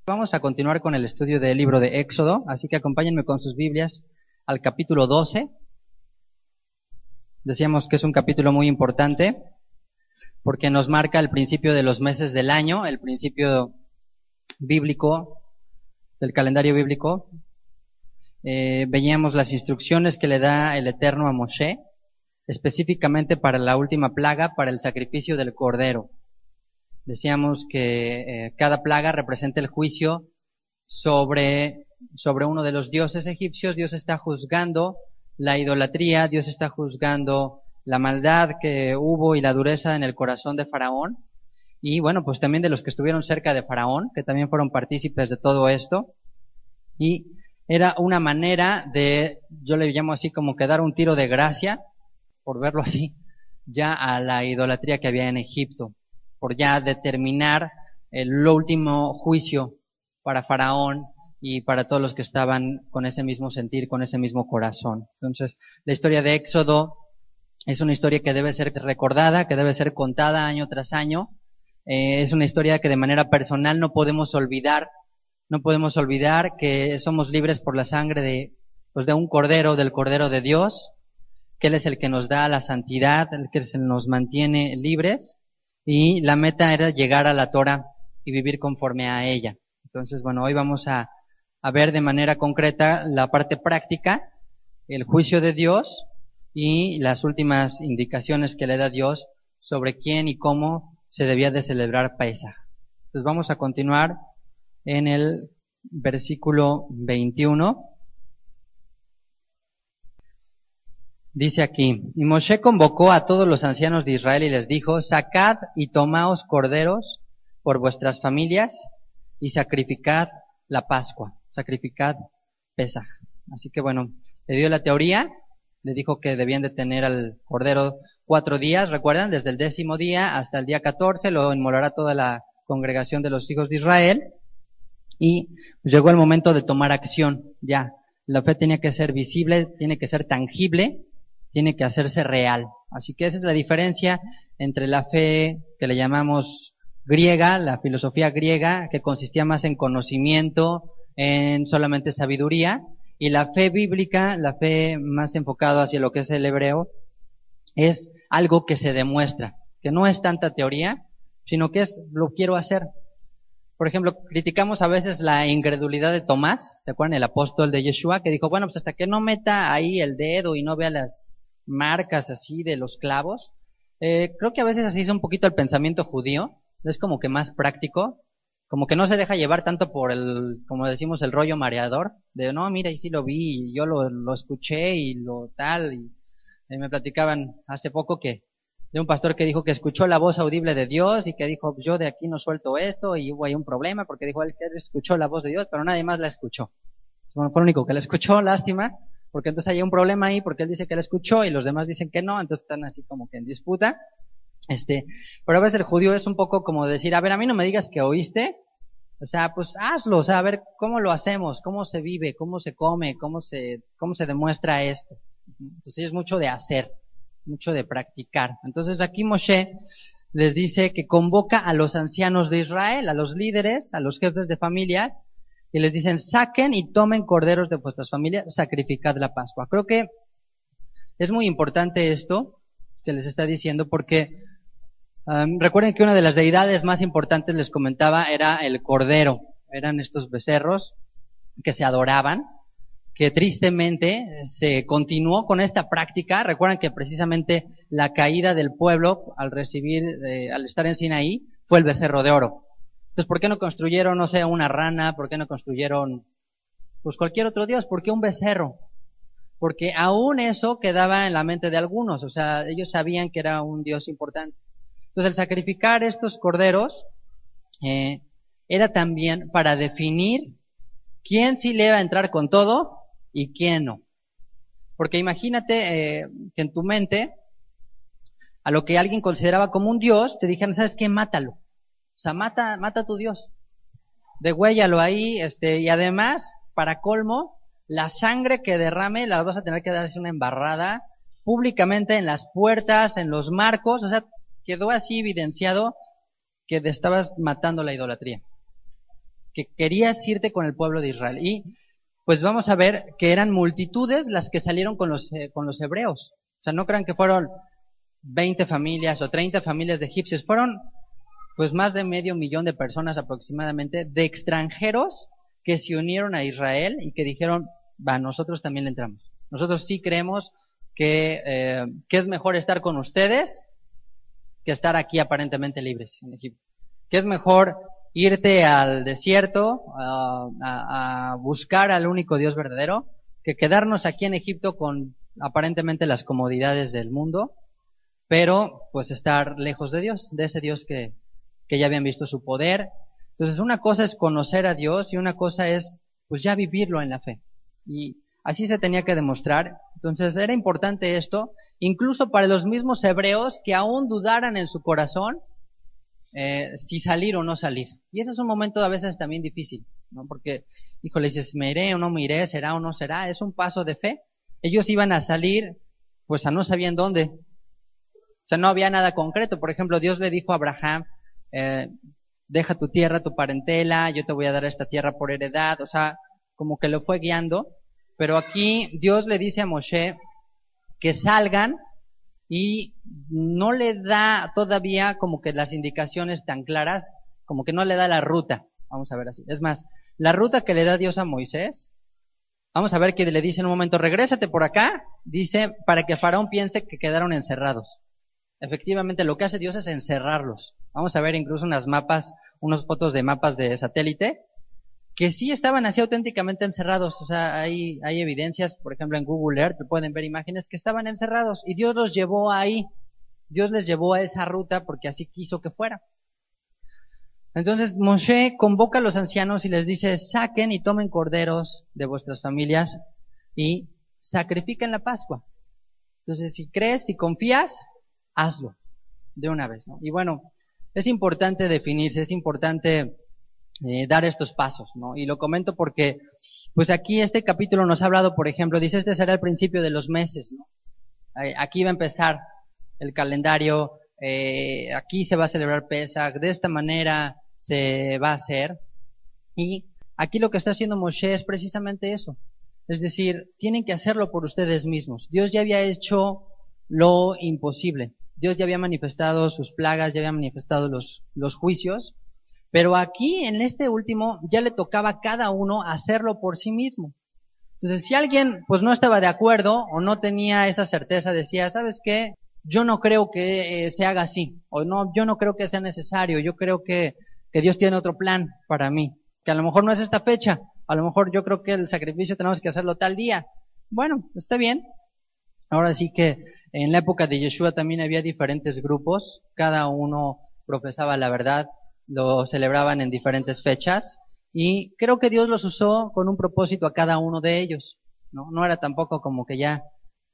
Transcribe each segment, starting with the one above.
Vamos a continuar con el estudio del libro de Éxodo, así que acompáñenme con sus Biblias al capítulo 12. Decíamos que es un capítulo muy importante porque nos marca el principio de los meses del año, el principio bíblico, del calendario bíblico. Veíamos las instrucciones que le da el Eterno a Moshe, específicamente para la última plaga, para el sacrificio del cordero. Decíamos que cada plaga representa el juicio sobre uno de los dioses egipcios. Dios está juzgando la idolatría, Dios está juzgando la maldad que hubo y la dureza en el corazón de Faraón. Y bueno, pues también de los que estuvieron cerca de Faraón, que también fueron partícipes de todo esto. Y era una manera de, yo le llamo así como que dar un tiro de gracia, por verlo así, ya a la idolatría que había en Egipto, por ya determinar el último juicio para Faraón y para todos los que estaban con ese mismo sentir, con ese mismo corazón. Entonces, la historia de Éxodo es una historia que debe ser recordada, que debe ser contada año tras año. Es una historia que de manera personal no podemos olvidar. No podemos olvidar que somos libres por la sangre de un cordero, del Cordero de Dios, que Él es el que nos da la santidad, el que nos mantiene libres. Y la meta era llegar a la Torah y vivir conforme a ella. Entonces, bueno, hoy vamos a ver de manera concreta la parte práctica, el juicio de Dios y las últimas indicaciones que le da Dios sobre quién y cómo se debía de celebrar Pesaj. Entonces vamos a continuar en el versículo 21. Dice aquí, y Moshe convocó a todos los ancianos de Israel y les dijo, sacad y tomaos corderos por vuestras familias y sacrificad la Pascua, sacrificad Pesaj. Así que bueno, le dio la teoría, le dijo que debían de tener al cordero 4 días, recuerdan, desde el 10º día hasta el día 14, lo inmolará toda la congregación de los hijos de Israel, y pues llegó el momento de tomar acción, ya, la fe tenía que ser visible, tiene que ser tangible, tiene que hacerse real. Así que esa es la diferencia entre la fe que le llamamos griega, la filosofía griega, que consistía más en conocimiento, en solamente sabiduría, y la fe bíblica, la fe más enfocada hacia lo que es el hebreo, es algo que se demuestra, que no es tanta teoría, sino que es lo quiero hacer. Por ejemplo, criticamos a veces la incredulidad de Tomás, ¿se acuerdan? El apóstol de Yeshua, que dijo, bueno, pues hasta que no meta ahí el dedo y no vea las marcas así de los clavos. Creo que a veces así es un poquito el pensamiento judío, es como que más práctico, como que no se deja llevar tanto por como decimos, el rollo mareador, de no, mira, y sí lo vi, y yo lo escuché y lo tal, y me platicaban hace poco de un pastor que dijo que escuchó la voz audible de Dios y que dijo, yo de aquí no suelto esto, y hubo ahí un problema porque dijo él que escuchó la voz de Dios, pero nadie más la escuchó. Fue el único que la escuchó, lástima, porque entonces hay un problema ahí porque él dice que la escuchó y los demás dicen que no, entonces están así como que en disputa. Pero a veces el judío es un poco como decir, a ver, a mí no me digas que oíste, o sea, pues hazlo, o sea, a ver cómo lo hacemos, cómo se vive, cómo se come, cómo se demuestra esto. Entonces es mucho de hacer, mucho de practicar. Entonces aquí Moshe les dice que convoca a los ancianos de Israel, a los líderes, a los jefes de familias, y les dicen, saquen y tomen corderos de vuestras familias, sacrificad la Pascua. Creo que es muy importante esto que les está diciendo porque recuerden que una de las deidades más importantes, les comentaba, era el cordero. Eran estos becerros que se adoraban, que tristemente se continuó con esta práctica. Recuerdan que precisamente la caída del pueblo al estar en Sinaí fue el becerro de oro. Entonces, ¿por qué no construyeron, no sé, una rana? ¿Por qué no construyeron, pues cualquier otro dios? ¿Por qué un becerro? Porque aún eso quedaba en la mente de algunos, o sea, ellos sabían que era un dios importante. Entonces, el sacrificar estos corderos era también para definir quién sí le iba a entrar con todo y quién no. Porque imagínate que en tu mente, a lo que alguien consideraba como un dios, te dijeran, ¿sabes qué? Mátalo. O sea, mata a tu Dios, degüéllalo ahí, y además, para colmo, la sangre que derrame la vas a tener que darse una embarrada públicamente en las puertas, en los marcos, o sea, quedó así evidenciado que te estabas matando la idolatría. que querías irte con el pueblo de Israel. Y pues vamos a ver que eran multitudes las que salieron con los hebreos. O sea, no crean que fueron 20 familias o 30 familias de egipcios, fueron pues más de 500,000 de personas aproximadamente, de extranjeros que se unieron a Israel y que dijeron, nosotros también le entramos. Nosotros sí creemos que es mejor estar con ustedes que estar aquí aparentemente libres en Egipto. Que es mejor irte al desierto a buscar al único Dios verdadero que quedarnos aquí en Egipto con aparentemente las comodidades del mundo, pero pues estar lejos de Dios, de ese Dios que ya habían visto su poder. Entonces una cosa es conocer a Dios y una cosa es pues ya vivirlo en la fe. Y así se tenía que demostrar. Entonces era importante esto, incluso para los mismos hebreos que aún dudaran en su corazón si salir o no salir. Y ese es un momento a veces también difícil, ¿no? Porque, híjole, dices, ¿me iré o no me iré? ¿Será o no será? Es un paso de fe. Ellos iban a salir, pues a no sabían dónde. O sea, no había nada concreto. Por ejemplo, Dios le dijo a Abraham, deja tu tierra, tu parentela, yo te voy a dar esta tierra por heredad. O sea, como que lo fue guiando. Pero aquí Dios le dice a Moshe que salgan y no le da todavía como que las indicaciones tan claras, como que no le da la ruta. Vamos a ver así. Es más, la ruta que le da Dios a Moisés, vamos a ver que le dice en un momento, regrésate por acá, dice, para que Faraón piense que quedaron encerrados. Efectivamente, lo que hace Dios es encerrarlos. Vamos a ver incluso unas fotos de mapas de satélite, que sí estaban así auténticamente encerrados. O sea, hay evidencias, por ejemplo en Google Earth, pueden ver imágenes que estaban encerrados, y Dios los llevó ahí. Dios les llevó a esa ruta porque así quiso que fuera. Entonces Moshe convoca a los ancianos y les dice, saquen y tomen corderos de vuestras familias y sacrifiquen la Pascua. Entonces, si crees, si confías, hazlo de una vez, ¿no? Y bueno, es importante definirse, es importante dar estos pasos, ¿no? Y lo comento porque, pues aquí este capítulo nos ha hablado, por ejemplo, dice, este será el principio de los meses, ¿no? Aquí va a empezar el calendario, aquí se va a celebrar Pesach, de esta manera se va a hacer. Y aquí lo que está haciendo Moshe es precisamente eso. Es decir, tienen que hacerlo por ustedes mismos. Dios ya había hecho lo imposible. Dios ya había manifestado sus plagas, ya había manifestado los juicios. Pero aquí, en este último, ya le tocaba a cada uno hacerlo por sí mismo. Entonces, si alguien pues no estaba de acuerdo o no tenía esa certeza, decía, ¿sabes qué? Yo no creo que se haga así, o no, yo no creo que sea necesario, yo creo que Dios tiene otro plan para mí, que a lo mejor no es esta fecha, a lo mejor yo creo que el sacrificio tenemos que hacerlo tal día. Bueno, está bien. Ahora sí que en la época de Yeshua también había diferentes grupos, cada uno profesaba la verdad, lo celebraban en diferentes fechas, y creo que Dios los usó con un propósito a cada uno de ellos, ¿no? No era tampoco como que ya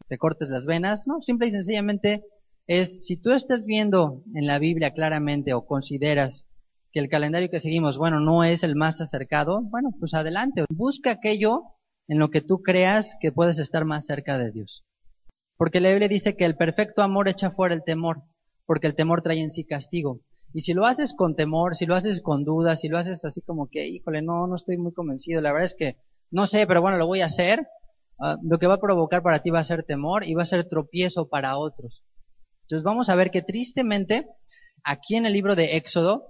te cortes las venas, no, simple y sencillamente es, si tú estás viendo en la Biblia claramente o consideras que el calendario que seguimos, bueno, no es el más acercado, bueno, pues adelante, busca aquello en lo que tú creas que puedes estar más cerca de Dios. Porque la Biblia dice que el perfecto amor echa fuera el temor, porque el temor trae en sí castigo. Y si lo haces con temor, si lo haces con dudas, si lo haces así como que, híjole, no estoy muy convencido, la verdad es que no sé, pero bueno, lo voy a hacer, lo que va a provocar para ti va a ser temor y va a ser tropiezo para otros. Entonces vamos a ver que tristemente, aquí en el libro de Éxodo,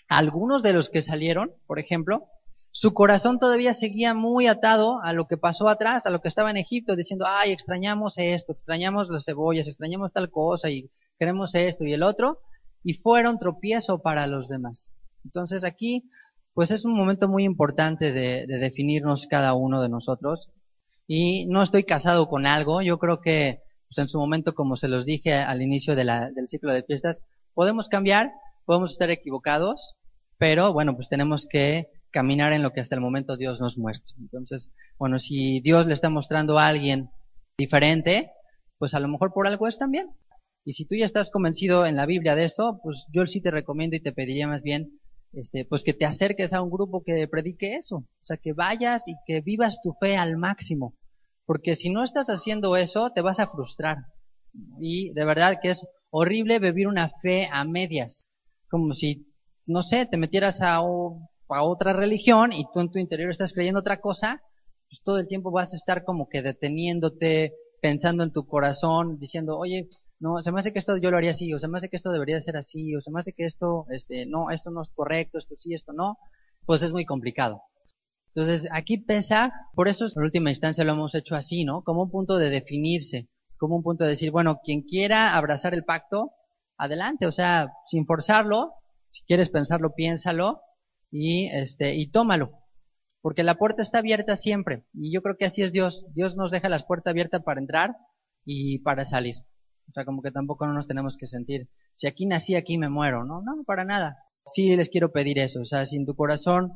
algunos de los que salieron, por ejemplo, su corazón todavía seguía muy atado a lo que pasó atrás, a lo que estaba en Egipto, diciendo, ay, extrañamos esto, extrañamos las cebollas, extrañamos tal cosa y queremos esto y el otro, y fueron tropiezo para los demás. Entonces aquí, pues es un momento muy importante de definirnos cada uno de nosotros. Y no estoy casado con algo, yo creo que pues en su momento, como se los dije al inicio del ciclo de fiestas, podemos cambiar, podemos estar equivocados, pero bueno, pues tenemos que caminar en lo que hasta el momento Dios nos muestra. Entonces, bueno, si Dios le está mostrando a alguien diferente, pues a lo mejor por algo es también. Y si tú ya estás convencido en la Biblia de esto, pues yo sí te recomiendo y te pediría más bien, pues que te acerques a un grupo que predique eso. O sea, que vayas y que vivas tu fe al máximo. Porque si no estás haciendo eso, te vas a frustrar. Y de verdad que es horrible vivir una fe a medias. Como si, no sé, te metieras a para otra religión y tú en tu interior estás creyendo otra cosa, pues todo el tiempo vas a estar como que deteniéndote, pensando en tu corazón, diciendo, oye, no, se me hace que esto yo lo haría así, o se me hace que esto debería ser así, o se me hace que esto, no, esto no es correcto, esto sí, esto no, pues es muy complicado. Entonces, aquí Pesaj, por eso en última instancia lo hemos hecho así, ¿no? Como un punto de definirse, como un punto de decir, bueno, quien quiera abrazar el pacto, adelante, o sea, sin forzarlo, si quieres pensarlo, piénsalo, y tómalo. Porque la puerta está abierta siempre. Y yo creo que así es Dios. Dios nos deja las puertas abiertas para entrar y para salir. O sea, como que tampoco no nos tenemos que sentir, si aquí nací, aquí me muero. No, no, para nada. Sí les quiero pedir eso. O sea, si en tu corazón,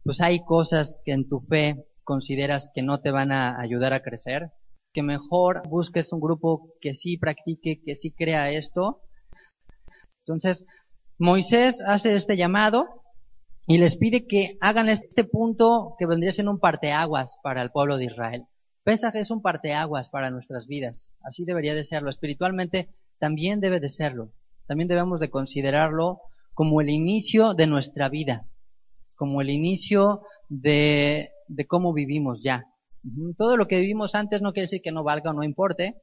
pues hay cosas que en tu fe consideras que no te van a ayudar a crecer, que mejor busques un grupo que sí practique, que sí crea esto. Entonces, Moisés hace este llamado y les pide que hagan este punto que vendría siendo un parteaguas para el pueblo de Israel. Pesaj es un parteaguas para nuestras vidas. Así debería de serlo. Espiritualmente también debe de serlo. También debemos de considerarlo como el inicio de nuestra vida, como el inicio de cómo vivimos ya. Todo lo que vivimos antes no quiere decir que no valga o no importe,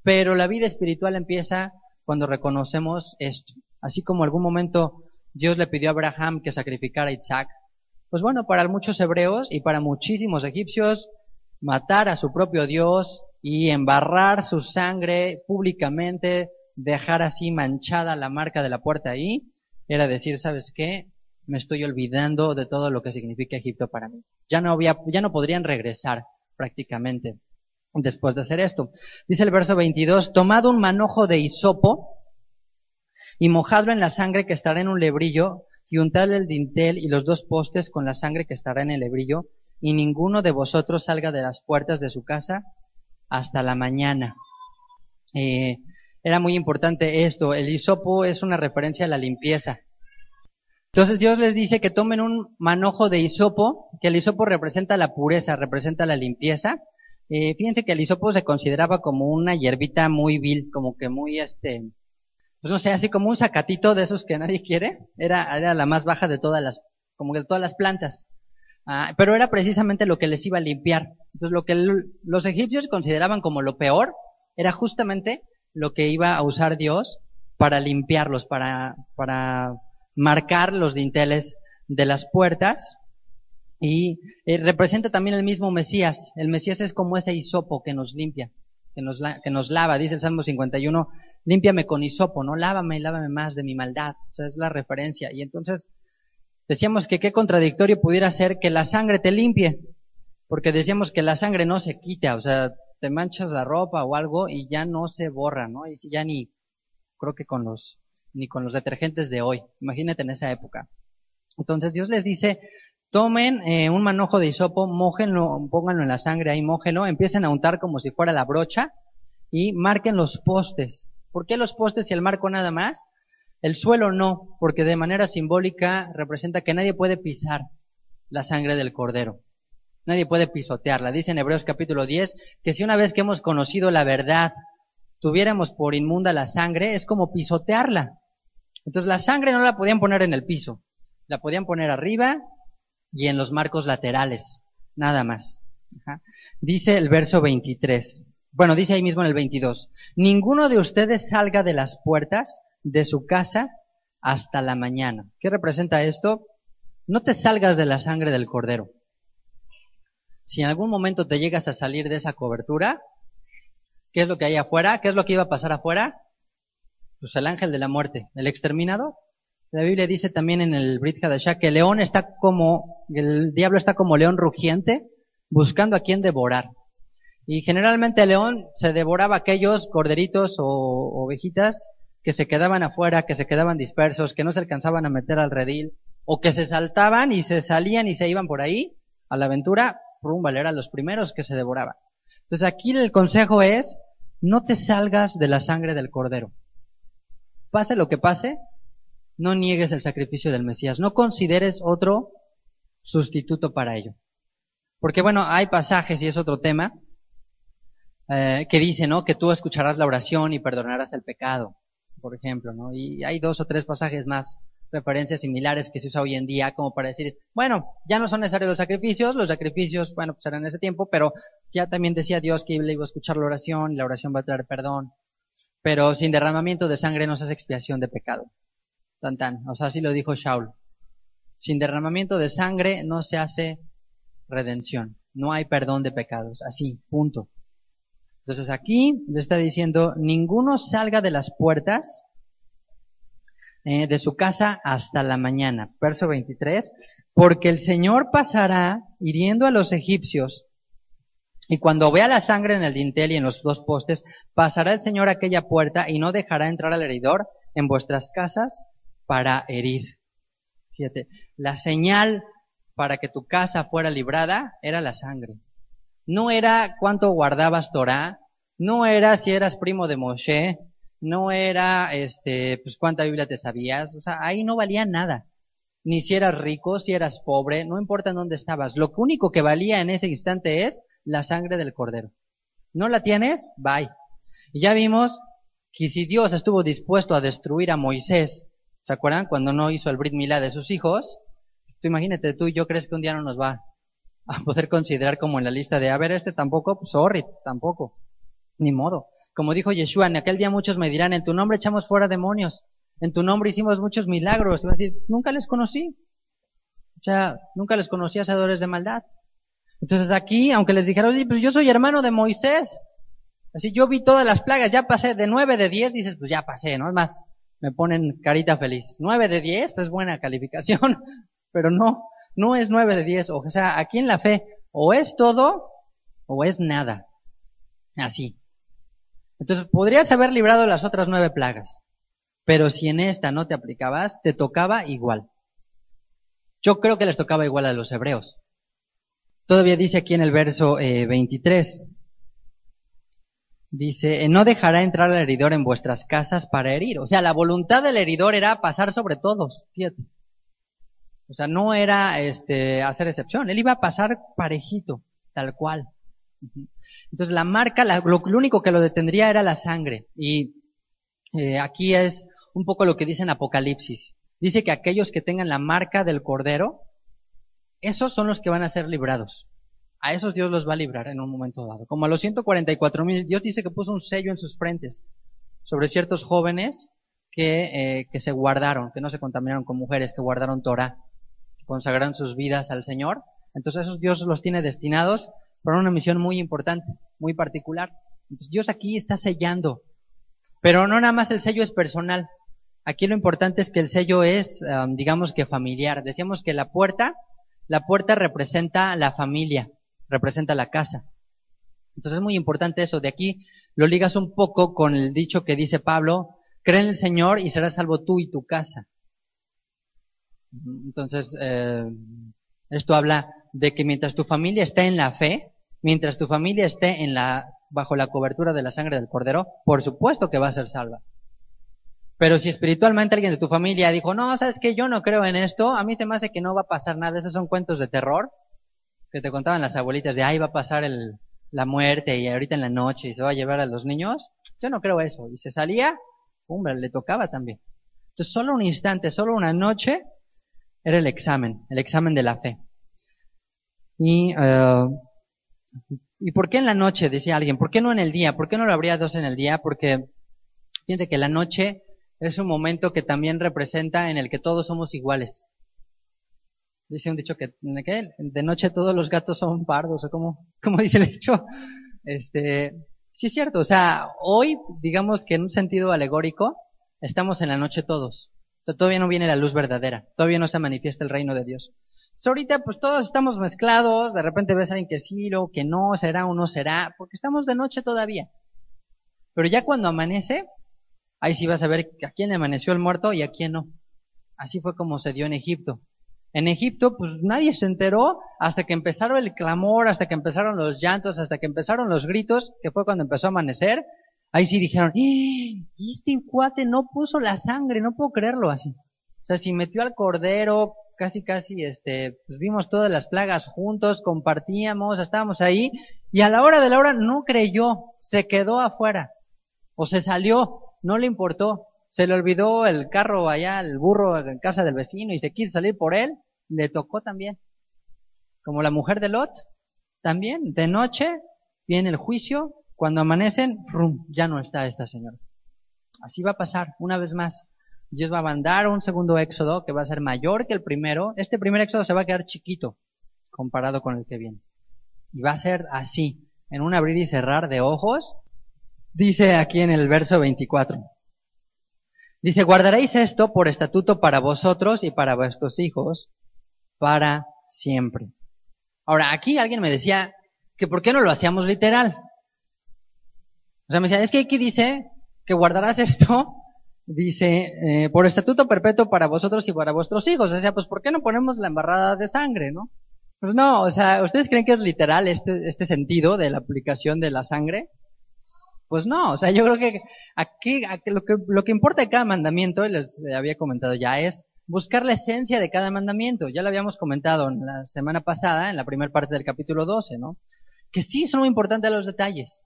pero la vida espiritual empieza cuando reconocemos esto. Así como algún momento Dios le pidió a Abraham que sacrificara a Isaac, pues bueno, para muchos hebreos y para muchísimos egipcios, matar a su propio Dios y embarrar su sangre públicamente, dejar así manchada la marca de la puerta ahí, era decir, ¿sabes qué? Me estoy olvidando de todo lo que significa Egipto para mí. Ya no podrían regresar prácticamente después de hacer esto. Dice el verso 22, tomad un manojo de hisopo y mojadlo en la sangre que estará en un lebrillo, y untadle el dintel y los 2 postes con la sangre que estará en el lebrillo, y ninguno de vosotros salga de las puertas de su casa hasta la mañana. Era muy importante esto. El hisopo es una referencia a la limpieza. Entonces Dios les dice que tomen un manojo de hisopo, que el hisopo representa la pureza, representa la limpieza. Fíjense que el hisopo se consideraba como una hierbita muy vil, como que muy pues no sé, así como un zacatito de esos que nadie quiere. Era la más baja de todas las plantas. Pero era precisamente lo que les iba a limpiar. Entonces lo que los egipcios consideraban como lo peor, era justamente lo que iba a usar Dios para limpiarlos, para marcar los dinteles de las puertas. Y representa también el mismo Mesías. El Mesías es como ese hisopo que nos limpia, que nos lava. Dice el Salmo 51, límpiame con hisopo, ¿no? Lávame más de mi maldad. O sea, es la referencia. Y entonces decíamos que qué contradictorio pudiera ser que la sangre te limpie, porque decíamos que la sangre no se quita, o sea, te manchas la ropa o algo y ya no se borra, ¿no? Y si ya creo que ni con los detergentes de hoy. Imagínate en esa época. Entonces Dios les dice, tomen un manojo de hisopo, mójenlo, pónganlo en la sangre ahí, mójenlo, empiecen a untar como si fuera la brocha y marquen los postes. ¿Por qué los postes y el marco nada más? El suelo no, porque de manera simbólica representa que nadie puede pisar la sangre del cordero. Nadie puede pisotearla. Dice en Hebreos capítulo 10 que si una vez que hemos conocido la verdad tuviéramos por inmunda la sangre, es como pisotearla. Entonces la sangre no la podían poner en el piso, la podían poner arriba y en los marcos laterales, nada más. Dice el verso 23. Bueno, dice ahí mismo en el 22. Ninguno de ustedes salga de las puertas de su casa hasta la mañana. ¿Qué representa esto? No te salgas de la sangre del cordero. Si en algún momento te llegas a salir de esa cobertura, ¿qué es lo que hay afuera? ¿Qué es lo que iba a pasar afuera? Pues el ángel de la muerte, el exterminador. La Biblia dice también en el Brit Hadashah que el diablo está como león rugiente, buscando a quien devorar. Y generalmente el león se devoraba aquellos corderitos o ovejitas que se quedaban afuera, que se quedaban dispersos, que no se alcanzaban a meter al redil, o que se saltaban y se salían y se iban por ahí a la aventura, eran los primeros que se devoraban. Entonces aquí el consejo es, no te salgas de la sangre del cordero. Pase lo que pase, no niegues el sacrificio del Mesías, no consideres otro sustituto para ello. Porque bueno, hay pasajes, y es otro tema, que dice, ¿no? Que tú escucharás la oración y perdonarás el pecado, por ejemplo, ¿no? Y hay 2 o 3 pasajes más referencias similares que se usa hoy en día como para decir, bueno, ya no son necesarios los sacrificios, bueno, pues eran en ese tiempo, pero ya también decía Dios que le iba a escuchar la oración, y la oración va a traer perdón, pero sin derramamiento de sangre no se hace expiación de pecado. Tan tan, o sea, así lo dijo Shaul. Sin derramamiento de sangre no se hace redención, no hay perdón de pecados, así, punto. Entonces aquí le está diciendo, ninguno salga de las puertas de su casa hasta la mañana. Verso 23, porque el Señor pasará hiriendo a los egipcios, y cuando vea la sangre en el dintel y en los dos postes, pasará el Señor a aquella puerta y no dejará entrar al heridor en vuestras casas para herir. Fíjate, la señal para que tu casa fuera librada era la sangre. No era cuánto guardabas Torah, no era si eras primo de Moshe, no era pues cuánta Biblia te sabías, o sea, ahí no valía nada. Ni si eras rico, si eras pobre, no importa en dónde estabas. Lo único que valía en ese instante es la sangre del cordero. ¿No la tienes? Bye. Y ya vimos que si Dios estuvo dispuesto a destruir a Moisés, ¿se acuerdan? Cuando no hizo el Brit Milá de sus hijos, tú imagínate, tú y yo crees que un día no nos va a poder considerar como en la lista de, a ver, tampoco, pues sorry, tampoco, ni modo. Como dijo Yeshua, en aquel día muchos me dirán, en tu nombre echamos fuera demonios, en tu nombre hicimos muchos milagros. Y van a decir, nunca les conocí. O sea, nunca les conocí hacedores de maldad. Entonces aquí, aunque les dijera, oye, pues yo soy hermano de Moisés, así yo vi todas las plagas, ya pasé de 9 de 10, dices, pues ya pasé, ¿no? Es más, me ponen carita feliz. 9 de 10, pues buena calificación, pero no es 9 de 10. O sea, aquí en la fe, o es todo, o es nada. Así. Entonces, podrías haber librado las otras 9 plagas, pero si en esta no te aplicabas, te tocaba igual. Yo creo que les tocaba igual a los hebreos. Todavía dice aquí en el verso 23, dice, no dejará entrar al heridor en vuestras casas para herir. O sea, la voluntad del heridor era pasar sobre todos, fíjate. O sea, no era hacer excepción, él iba a pasar parejito, tal cual. Entonces la marca, lo único que lo detendría era la sangre. Y aquí es un poco lo que dice en Apocalipsis. Dice que aquellos que tengan la marca del Cordero, esos son los que van a ser librados. A esos Dios los va a librar en un momento dado. Como a los 144,000, Dios dice que puso un sello en sus frentes sobre ciertos jóvenes que se guardaron, que no se contaminaron con mujeres, que guardaron Torah, que consagraron sus vidas al Señor. Entonces esos Dios los tiene destinados para una misión muy importante, muy particular. Entonces Dios aquí está sellando. Pero no nada más el sello es personal. Aquí lo importante es que el sello es, digamos que familiar. Decíamos que la puerta representa la familia, representa la casa. Entonces es muy importante eso. De aquí lo ligas un poco con el dicho que dice Pablo, cree en el Señor y serás salvo tú y tu casa. Entonces, esto habla de que mientras tu familia esté en la fe, mientras tu familia esté bajo la cobertura de la sangre del Cordero, por supuesto que va a ser salva. Pero si espiritualmente alguien de tu familia dijo, no, ¿sabes qué? Yo no creo en esto, a mí se me hace que no va a pasar nada, esos son cuentos de terror que te contaban las abuelitas de, va a pasar la muerte y ahorita en la noche y se va a llevar a los niños. Yo no creo eso. Y se salía, hombre, le tocaba también. Entonces solo un instante, solo una noche era el examen de la fe. ¿Y por qué en la noche? Decía alguien. ¿Por qué no en el día? ¿Por qué no lo habría 2 en el día? Porque fíjense que la noche es un momento que también representa en el que todos somos iguales. Dice un dicho que de noche todos los gatos son pardos, o como dice el dicho. Sí es cierto, o sea, hoy, digamos que en un sentido alegórico, estamos en la noche todos. O sea, todavía no viene la luz verdadera, todavía no se manifiesta el reino de Dios. Entonces, ahorita pues todos estamos mezclados, de repente ves a alguien que sí, luego que no, será o no será, porque estamos de noche todavía. Pero ya cuando amanece, ahí sí vas a ver a quién le amaneció el muerto y a quién no. Así fue como se dio en Egipto. En Egipto, pues nadie se enteró hasta que empezaron el clamor, hasta que empezaron los llantos, hasta que empezaron los gritos, que fue cuando empezó a amanecer. Ahí sí dijeron, este cuate no puso la sangre, no puedo creerlo así. O sea, si metió al cordero, casi, pues vimos todas las plagas juntos, compartíamos, estábamos ahí, y a la hora de la hora no creyó, se quedó afuera, o se salió, no le importó. se le olvidó el carro allá, el burro en casa del vecino y se quiso salir por él, le tocó también. Como la mujer de Lot, también de noche viene el juicio, cuando amanecen, ¡rum!, ya no está esta señora. Así va a pasar una vez más. Dios va a mandar un segundo éxodo que va a ser mayor que el primero. Este primer éxodo se va a quedar chiquito comparado con el que viene. Y va a ser así, en un abrir y cerrar de ojos. Dice aquí en el verso 24. Dice, guardaréis esto por estatuto para vosotros y para vuestros hijos para siempre. Ahora, aquí alguien me decía que por qué no lo hacíamos literal. O sea, me decía, es que aquí dice que guardarás esto, dice, por estatuto perpetuo para vosotros y para vuestros hijos. O sea, pues ¿por qué no ponemos la embarrada de sangre, no? Pues no, o sea, ¿ustedes creen que es literal este sentido de la aplicación de la sangre? Pues no, o sea, yo creo que aquí lo que importa de cada mandamiento, y les había comentado ya, es buscar la esencia de cada mandamiento. Ya lo habíamos comentado en la semana pasada, en la primera parte del capítulo 12, ¿no? Que sí son muy importantes los detalles,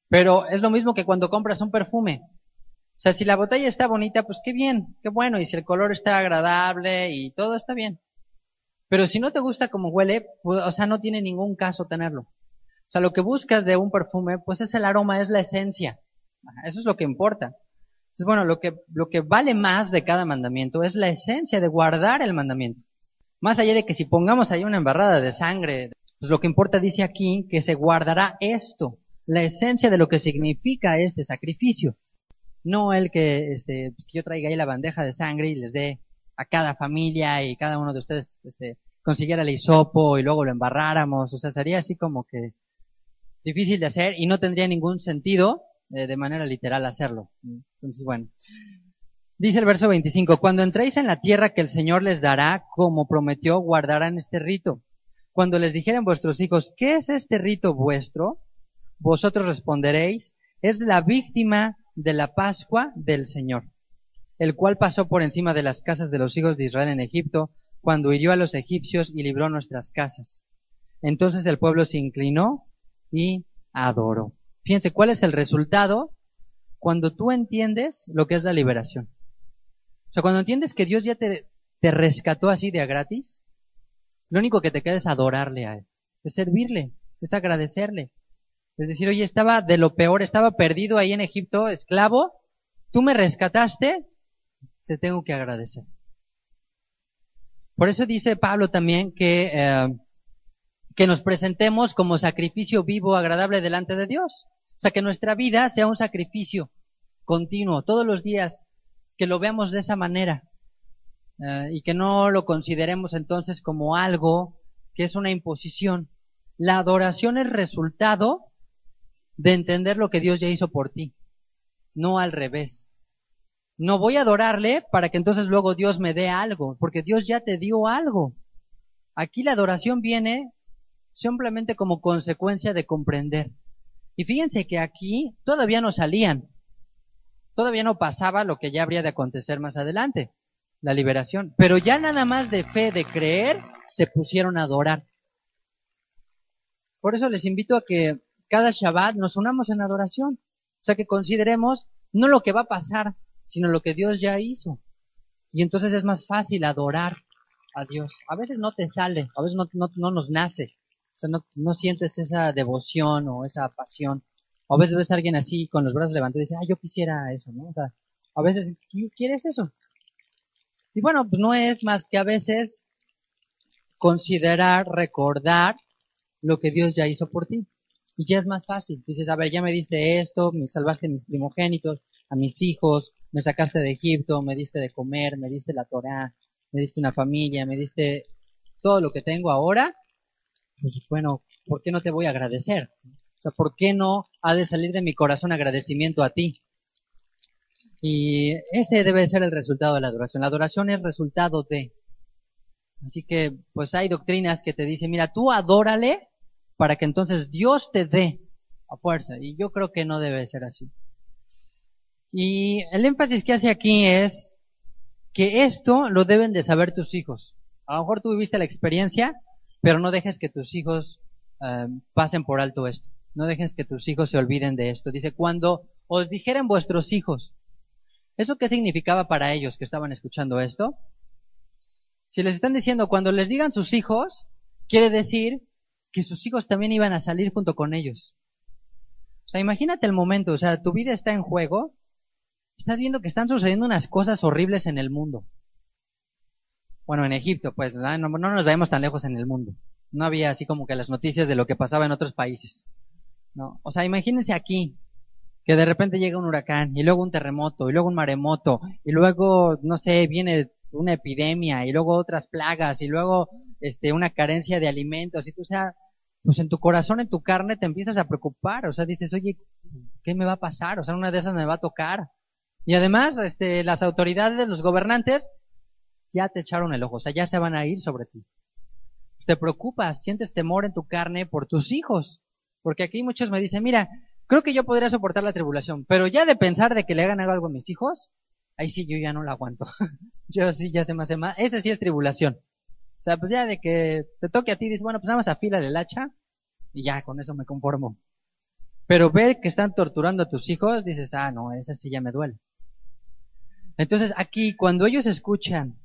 pero es lo mismo que cuando compras un perfume. O sea, si la botella está bonita, pues qué bien, qué bueno, y si el color está agradable y todo está bien. Pero si no te gusta cómo huele, pues, o sea, no tiene ningún caso tenerlo. O sea, lo que buscas de un perfume, pues es el aroma, es la esencia. Eso es lo que importa. Entonces, bueno, lo que vale más de cada mandamiento es la esencia de guardar el mandamiento. Más allá de que si pongamos ahí una embarrada de sangre, pues lo que importa dice aquí que se guardará esto, la esencia de lo que significa este sacrificio. No el que, pues que yo traiga ahí la bandeja de sangre y les dé a cada familia y cada uno de ustedes, consiguiera el hisopo y luego lo embarráramos. O sea, sería así como que difícil de hacer y no tendría ningún sentido de manera literal hacerlo. Entonces, bueno. Dice el verso 25, cuando entréis en la tierra que el Señor les dará, como prometió, guardarán este rito. Cuando les dijeren vuestros hijos, ¿qué es este rito vuestro? Vosotros responderéis, es la víctima de la Pascua del Señor, el cual pasó por encima de las casas de los hijos de Israel en Egipto, cuando hirió a los egipcios y libró nuestras casas. Entonces el pueblo se inclinó y adoró. Fíjense, ¿cuál es el resultado cuando tú entiendes lo que es la liberación? O sea, cuando entiendes que Dios ya te rescató así de a gratis, lo único que te queda es adorarle a Él, es servirle, es agradecerle. Es decir, oye, estaba de lo peor, estaba perdido ahí en Egipto, esclavo, tú me rescataste, te tengo que agradecer. Por eso dice Pablo también que nos presentemos como sacrificio vivo, agradable delante de Dios. O sea, que nuestra vida sea un sacrificio continuo, todos los días, que lo veamos de esa manera y que no lo consideremos entonces como algo que es una imposición. La adoración es resultado de entender lo que Dios ya hizo por ti, no al revés. No voy a adorarle para que entonces luego Dios me dé algo, porque Dios ya te dio algo. Aquí la adoración viene simplemente como consecuencia de comprender. Y fíjense que aquí todavía no salían, todavía no pasaba lo que ya habría de acontecer más adelante, la liberación. Pero ya nada más de fe, de creer, se pusieron a adorar. Por eso les invito a que cada Shabbat nos unamos en adoración. O sea, que consideremos no lo que va a pasar, sino lo que Dios ya hizo. Y entonces es más fácil adorar a Dios. A veces no te sale, a veces no nos nace. O sea, no sientes esa devoción o esa pasión. O a veces ves a alguien así con los brazos levantados y dices, yo quisiera eso, ¿no? O sea, a veces, ¿quieres eso? Y bueno, pues no es más que a veces considerar, recordar lo que Dios ya hizo por ti. Y ya es más fácil. Dices, a ver, ya me diste esto, me salvaste a mis primogénitos, a mis hijos, me sacaste de Egipto, me diste de comer, me diste la Torá, me diste una familia, me diste todo lo que tengo ahora. Pues bueno, ¿por qué no te voy a agradecer? O sea, ¿por qué no ha de salir de mi corazón agradecimiento a ti? Y ese debe ser el resultado de la adoración. La adoración es resultado de. Así que, pues hay doctrinas que te dicen, mira, tú adórale para que entonces Dios te dé a fuerza. Y yo creo que no debe ser así. Y el énfasis que hace aquí es que esto lo deben de saber tus hijos. A lo mejor tú viviste la experiencia, pero no dejes que tus hijos pasen por alto esto. No dejes que tus hijos se olviden de esto. Dice, cuando os dijeren vuestros hijos, ¿Eso qué significaba para ellos que estaban escuchando esto? Si les están diciendo, cuando les digan sus hijos, quiere decir que sus hijos también iban a salir junto con ellos. O sea, imagínate el momento, o sea, tu vida está en juego, estás viendo que están sucediendo unas cosas horribles en el mundo. Bueno, en Egipto, pues, no nos vemos tan lejos en el mundo. No había así como que las noticias de lo que pasaba en otros países. No, o sea, imagínense aquí, que de repente llega un huracán, y luego un terremoto, y luego un maremoto, y luego, no sé, viene una epidemia, y luego otras plagas, y luego, una carencia de alimentos, y tú, o sea, pues en tu corazón, en tu carne, te empiezas a preocupar, o sea, dices, oye, ¿qué me va a pasar? O sea, una de esas me va a tocar. Y además, las autoridades, los gobernantes, ya te echaron el ojo, o sea, ya se van a ir sobre ti. Te preocupas, sientes temor en tu carne por tus hijos. Porque aquí muchos me dicen, mira, creo que yo podría soportar la tribulación, pero ya de pensar de que le hagan algo a mis hijos, ahí sí yo ya no la aguanto. Yo sí ya se me hace más, ese sí es tribulación. O sea, pues ya de que te toque a ti, dices, bueno, pues nada más afílale el hacha y ya, con eso me conformo. Pero ver que están torturando a tus hijos, dices, ah, no, ese sí ya me duele. Entonces aquí, cuando ellos escuchan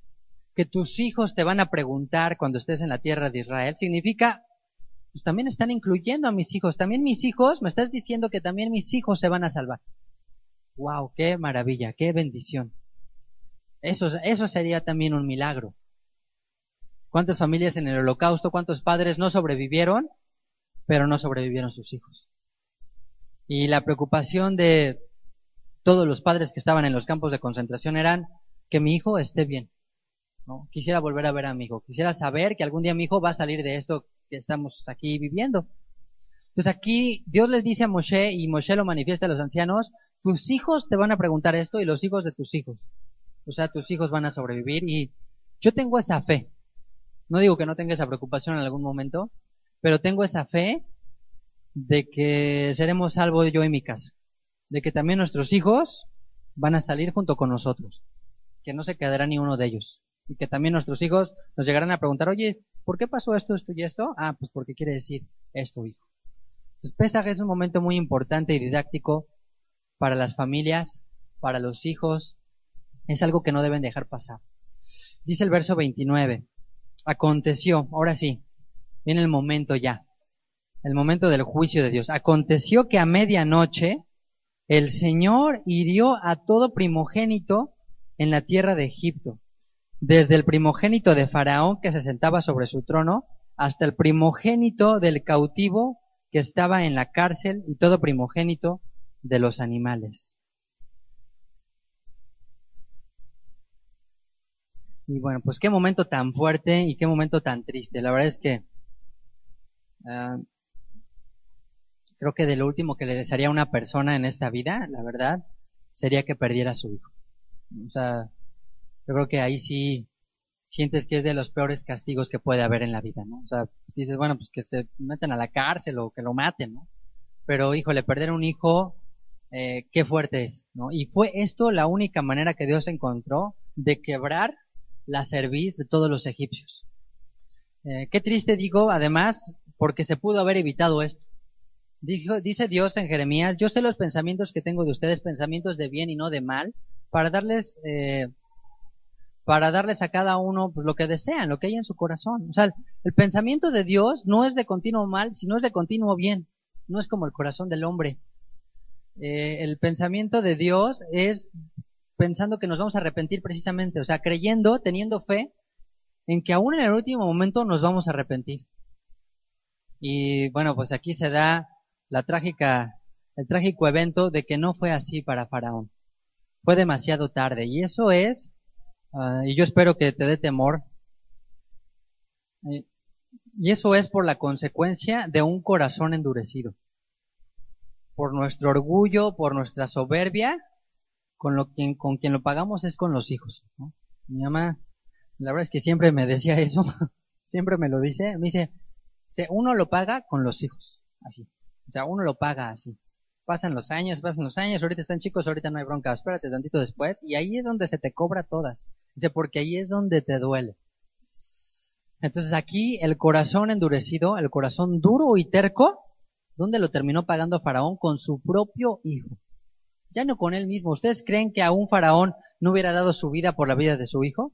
que tus hijos te van a preguntar cuando estés en la tierra de Israel, significa, pues también están incluyendo a mis hijos. También mis hijos, me estás diciendo que también mis hijos se van a salvar. Wow, qué maravilla, qué bendición. Eso sería también un milagro. ¿Cuántas familias en el Holocausto, cuántos padres no sobrevivieron, pero no sobrevivieron sus hijos? Y la preocupación de todos los padres que estaban en los campos de concentración eran que mi hijo esté bien. ¿No? Quisiera volver a ver a mi hijo. Quisiera saber que algún día mi hijo va a salir de esto que estamos aquí viviendo. Entonces aquí Dios les dice a Moshe, y Moshe lo manifiesta a los ancianos, tus hijos te van a preguntar esto y los hijos de tus hijos. O sea, tus hijos van a sobrevivir y yo tengo esa fe. No digo que no tenga esa preocupación en algún momento, pero tengo esa fe de que seremos salvos yo y mi casa. De que también nuestros hijos van a salir junto con nosotros. Que no se quedará ni uno de ellos. Y que también nuestros hijos nos llegarán a preguntar, oye, ¿por qué pasó esto, esto y esto? Ah, pues porque quiere decir esto, hijo. Entonces, Pesaj es un momento muy importante y didáctico para las familias, para los hijos. Es algo que no deben dejar pasar. Dice el verso 29. Aconteció, ahora sí, viene el momento ya. El momento del juicio de Dios. Aconteció que a medianoche el Señor hirió a todo primogénito en la tierra de Egipto. Desde el primogénito de Faraón que se sentaba sobre su trono, hasta el primogénito del cautivo que estaba en la cárcel y todo primogénito de los animales. Y bueno, pues qué momento tan fuerte y qué momento tan triste. La verdad es que creo que de lo último que le desearía a una persona en esta vida, la verdad, sería que perdiera a su hijo. O sea, yo creo que ahí sí sientes que es de los peores castigos que puede haber en la vida, ¿no? O sea, dices, bueno, pues que se metan a la cárcel o que lo maten, ¿no? Pero, híjole, perder un hijo, qué fuerte es, ¿no? Y fue esto la única manera que Dios encontró de quebrar la cerviz de todos los egipcios. Qué triste, digo, además, porque se pudo haber evitado esto. Dice Dios en Jeremías, yo sé los pensamientos que tengo de ustedes, pensamientos de bien y no de mal, para darles a cada uno pues, lo que desean, lo que hay en su corazón. O sea, el pensamiento de Dios no es de continuo mal, sino es de continuo bien. No es como el corazón del hombre. El pensamiento de Dios es pensando que nos vamos a arrepentir precisamente, o sea, creyendo, teniendo fe en que aún en el último momento nos vamos a arrepentir. Y bueno, pues aquí se da el trágico evento de que no fue así para Faraón. Fue demasiado tarde y eso es, y yo espero que te dé temor, y eso es por la consecuencia de un corazón endurecido. Por nuestro orgullo, por nuestra soberbia, con quien lo pagamos es con los hijos, ¿no? Mi mamá, la verdad es que siempre me decía eso, siempre me lo dice, me dice, uno lo paga con los hijos, así. O sea, uno lo paga así. Pasan los años, ahorita están chicos, ahorita no hay bronca, espérate tantito después, y ahí es donde se te cobra todas. Dice, porque ahí es donde te duele. Entonces aquí el corazón endurecido, el corazón duro y terco, ¿dónde lo terminó pagando Faraón? Con su propio hijo. ya no con él mismo. ¿Ustedes creen que a un faraón no hubiera dado su vida por la vida de su hijo?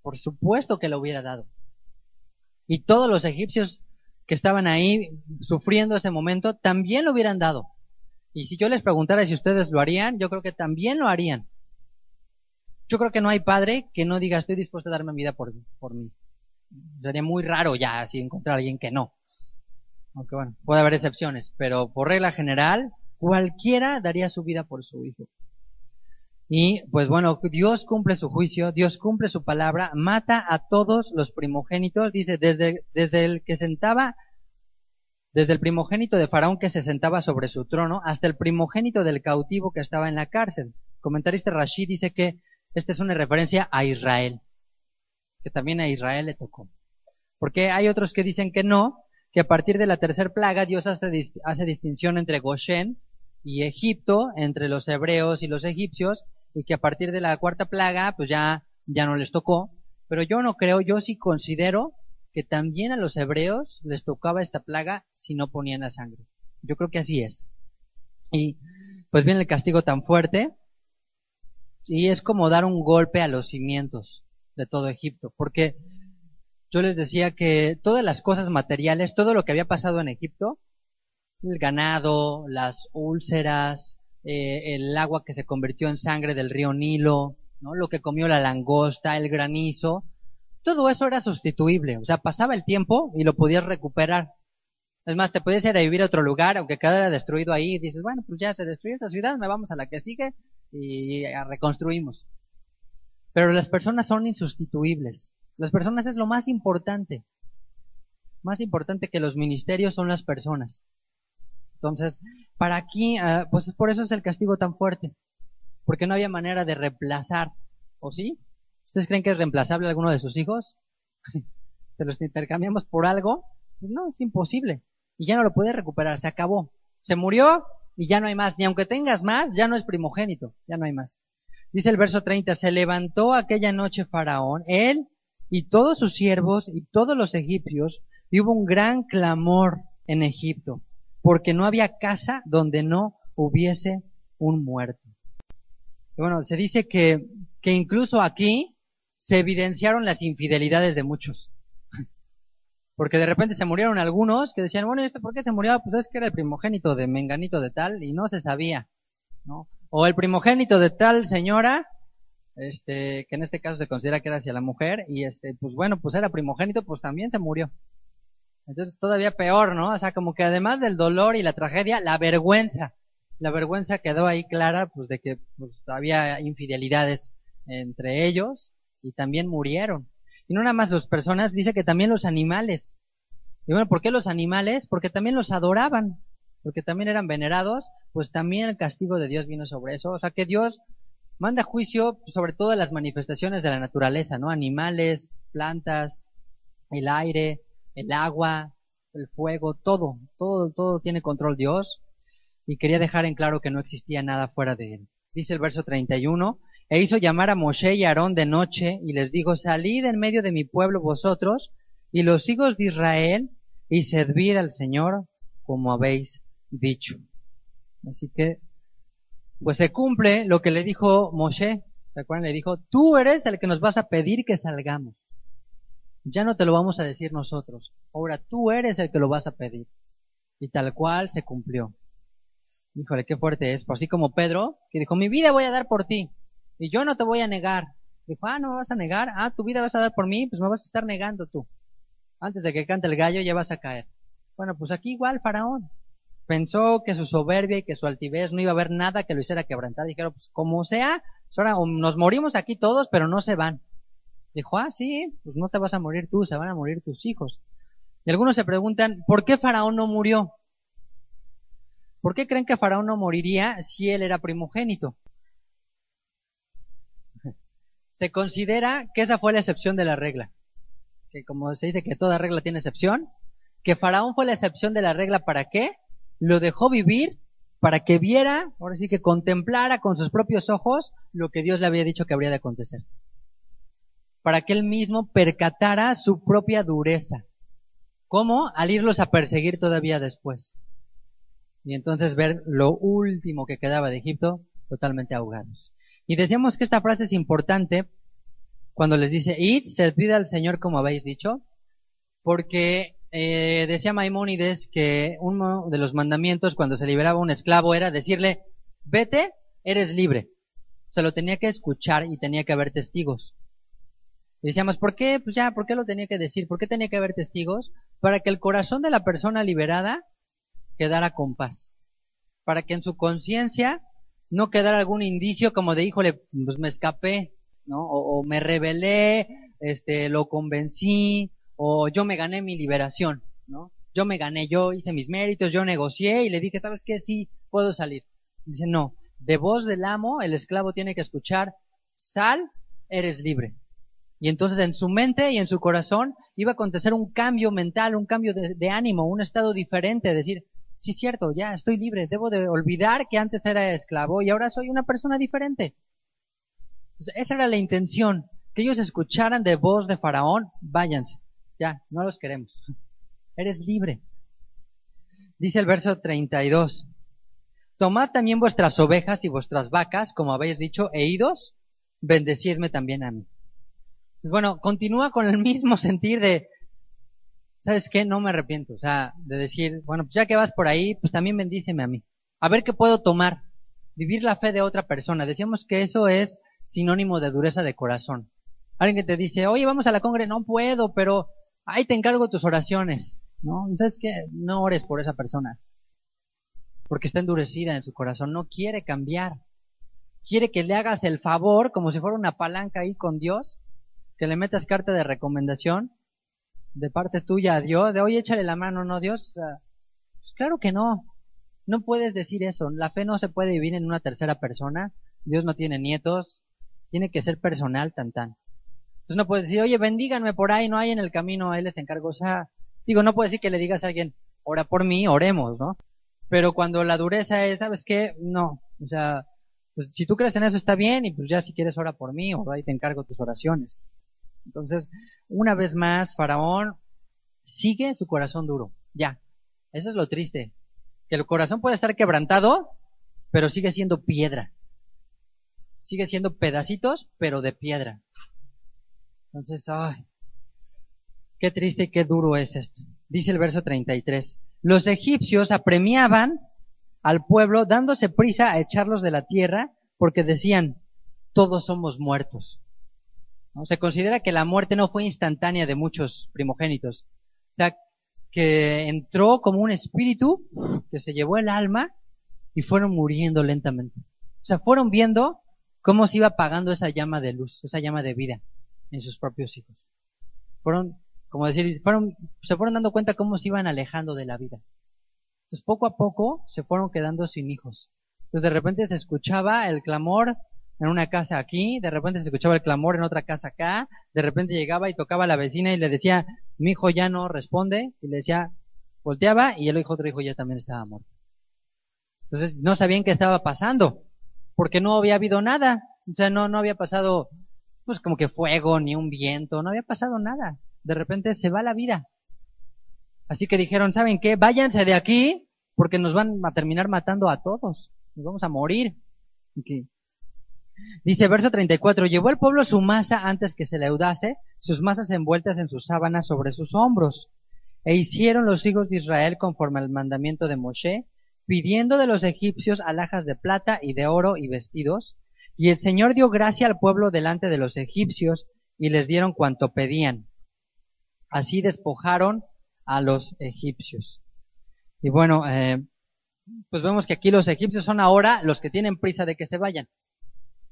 Por supuesto que lo hubiera dado. Y todos los egipcios que estaban ahí sufriendo ese momento también lo hubieran dado. Y si yo les preguntara si ustedes lo harían, yo creo que también lo harían. Yo creo que no hay padre que no diga estoy dispuesto a darme mi vida por mí. Sería muy raro ya así encontrar a alguien que no. Aunque bueno, puede haber excepciones, pero por regla general, cualquiera daría su vida por su hijo. Y pues bueno, Dios cumple su juicio, Dios cumple su palabra, mata a todos los primogénitos, dice, desde el primogénito de Faraón que se sentaba sobre su trono, hasta el primogénito del cautivo que estaba en la cárcel. El comentarista Rashi dice que esta es una referencia a Israel, que también a Israel le tocó. Porque hay otros que dicen que no, que a partir de la tercera plaga Dios hace distinción entre Goshen y Egipto, entre los hebreos y los egipcios, y que a partir de la cuarta plaga pues ya no les tocó. Pero yo no creo, yo sí considero que también a los hebreos les tocaba esta plaga si no ponían la sangre. Yo creo que así es. Y pues viene el castigo tan fuerte, y es como dar un golpe a los cimientos de todo Egipto, porque yo les decía que todas las cosas materiales, todo lo que había pasado en Egipto, el ganado, las úlceras, el agua que se convirtió en sangre del río Nilo, ¿no? Lo que comió la langosta, el granizo, todo eso era sustituible. O sea, pasaba el tiempo y lo podías recuperar. Es más, te podías ir a vivir a otro lugar, aunque quedara destruido ahí, y dices, bueno, pues ya se destruyó esta ciudad, me vamos a la que sigue y reconstruimos. Pero las personas son insustituibles. Las personas es lo más importante. Más importante que los ministerios son las personas. Entonces, para aquí, pues por eso es el castigo tan fuerte. Porque no había manera de reemplazar. ¿O sí? ¿Ustedes creen que es reemplazable alguno de sus hijos? ¿Se los intercambiamos por algo? Pues no, es imposible. Y ya no lo puedes recuperar, se acabó. Se murió y ya no hay más. Ni aunque tengas más, ya no es primogénito. Ya no hay más. Dice el verso 30, se levantó aquella noche Faraón, él y todos sus siervos y todos los egipcios, y hubo un gran clamor en Egipto, porque no había casa donde no hubiese un muerto. Y bueno, se dice que incluso aquí se evidenciaron las infidelidades de muchos. Porque de repente se murieron algunos que decían, bueno, ¿esto por qué se murió? Pues es que era el primogénito de menganito de tal y no se sabía, ¿no? O el primogénito de tal señora, que en este caso se considera que era hacia la mujer, y pues bueno, pues era primogénito, pues también se murió. Entonces todavía peor, ¿no? O sea, como que además del dolor y la tragedia, la vergüenza quedó ahí clara, pues de que pues, había infidelidades entre ellos, y también murieron. Y no nada más las personas, dice que también los animales. Y bueno, ¿por qué los animales? Porque también los adoraban, porque también eran venerados, pues también el castigo de Dios vino sobre eso. O sea que Dios manda juicio sobre todas las manifestaciones de la naturaleza, ¿no? Animales, plantas, el aire, el agua, el fuego, todo tiene control Dios. Y quería dejar en claro que no existía nada fuera de él. Dice el verso 31, e hizo llamar a Moshe y a Aarón de noche, y les dijo, salid en medio de mi pueblo vosotros, y los hijos de Israel, y servid al Señor como habéis dicho. Así que, pues se cumple lo que le dijo Moshe. ¿Se acuerdan? Le dijo, tú eres el que nos vas a pedir que salgamos. Ya no te lo vamos a decir nosotros. Ahora tú eres el que lo vas a pedir. Y tal cual se cumplió. Híjole, qué fuerte es. Por así como Pedro, que dijo, mi vida voy a dar por ti. Y yo no te voy a negar. Dijo, no me vas a negar. Tu vida vas a dar por mí, pues me vas a estar negando tú. Antes de que cante el gallo ya vas a caer. Bueno, pues aquí igual Faraón. Pensó que su soberbia y que su altivez no iba a haber nada que lo hiciera quebrantar. Dijeron, pues como sea, ahora nos morimos aquí todos, pero no se van. Dijo, sí, pues no te vas a morir tú, se van a morir tus hijos. Y algunos se preguntan, ¿por qué Faraón no murió? ¿Por qué creen que Faraón no moriría si él era primogénito? Se considera que esa fue la excepción de la regla. Que como se dice que toda regla tiene excepción, que Faraón fue la excepción de la regla. ¿Para qué? Lo dejó vivir para que viera, ahora sí que contemplara con sus propios ojos lo que Dios le había dicho que habría de acontecer. Para que él mismo percatara su propia dureza. ¿Cómo? Al irlos a perseguir todavía después. Y entonces ver lo último que quedaba de Egipto, totalmente ahogados. Y decíamos que esta frase es importante cuando les dice, id, servid al Señor como habéis dicho, porque decía Maimónides que uno de los mandamientos cuando se liberaba un esclavo era decirle, vete, eres libre. Se lo tenía que escuchar y tenía que haber testigos. Y decíamos, ¿por qué? Pues ya, ¿por qué lo tenía que decir? ¿Por qué tenía que haber testigos? Para que el corazón de la persona liberada quedara con paz. Para que en su conciencia no quedara algún indicio como de, híjole, pues me escapé, ¿no? O me rebelé, lo convencí, o yo me gané mi liberación, ¿no? Yo me gané, yo hice mis méritos, yo negocié y le dije, ¿sabes qué? Sí, puedo salir. Dice, no, de voz del amo, el esclavo tiene que escuchar, sal, eres libre. Y entonces en su mente y en su corazón iba a acontecer un cambio mental, un cambio de ánimo, un estado diferente, decir, sí, cierto, ya estoy libre, debo de olvidar que antes era esclavo y ahora soy una persona diferente. Entonces, esa era la intención, que ellos escucharan de voz de Faraón, váyanse, ya, no los queremos, eres libre. Dice el verso 32, tomad también vuestras ovejas y vuestras vacas, como habéis dicho, e idos, bendecidme también a mí. Pues bueno, continúa con el mismo sentir de, ¿sabes qué? No me arrepiento, o sea, de decir, bueno, pues ya que vas por ahí, pues también bendíceme a mí. A ver qué puedo tomar, vivir la fe de otra persona. Decíamos que eso es sinónimo de dureza de corazón. Alguien que te dice, oye, vamos a la congre, no puedo, pero ahí te encargo tus oraciones, ¿no? ¿Sabes qué? No ores por esa persona, porque está endurecida en su corazón, no quiere cambiar. Quiere que le hagas el favor, como si fuera una palanca ahí con Dios, que le metas carta de recomendación de parte tuya a Dios, de oye, échale la mano, ¿no, Dios? Pues claro que no. No puedes decir eso. La fe no se puede vivir en una tercera persona. Dios no tiene nietos. Tiene que ser personal, tan. Entonces no puedes decir, oye, bendíganme por ahí, no hay en el camino, a él les encargo. O sea, digo, no puedes decir que le digas a alguien, ora por mí, oremos, ¿no? Pero cuando la dureza es, ¿sabes qué? No. O sea, pues si tú crees en eso está bien y pues ya si quieres ora por mí o ahí te encargo tus oraciones. Entonces, una vez más, Faraón sigue su corazón duro. Ya. Eso es lo triste. Que el corazón puede estar quebrantado, pero sigue siendo piedra. Sigue siendo pedacitos, pero de piedra. Entonces, ay, qué triste y qué duro es esto. Dice el verso 33. Los egipcios apremiaban al pueblo dándose prisa a echarlos de la tierra porque decían, todos somos muertos. ¿No? Se considera que la muerte no fue instantánea de muchos primogénitos. O sea, que entró como un espíritu que se llevó el alma y fueron muriendo lentamente. O sea, fueron viendo cómo se iba apagando esa llama de luz, esa llama de vida en sus propios hijos. Fueron, como decir, se fueron dando cuenta cómo se iban alejando de la vida. Entonces, poco a poco se fueron quedando sin hijos. Entonces, de repente se escuchaba el clamor en una casa aquí, de repente se escuchaba el clamor en otra casa acá, de repente llegaba y tocaba a la vecina y le decía, mi hijo ya no responde, y le decía, volteaba y el otro hijo ya también estaba muerto. Entonces no sabían qué estaba pasando, porque no había habido nada, o sea, no había pasado, pues como que fuego, ni un viento, no había pasado nada, de repente se va la vida. Así que dijeron, ¿saben qué? Váyanse de aquí, porque nos van a terminar matando a todos, nos vamos a morir. Okay. Dice verso 34, llevó el pueblo su masa antes que se leudase, sus masas envueltas en sus sábanas sobre sus hombros. E hicieron los hijos de Israel conforme al mandamiento de Moshe, pidiendo de los egipcios alhajas de plata y de oro y vestidos. Y el Señor dio gracia al pueblo delante de los egipcios y les dieron cuanto pedían. Así despojaron a los egipcios. Y bueno, pues vemos que aquí los egipcios son ahora los que tienen prisa de que se vayan.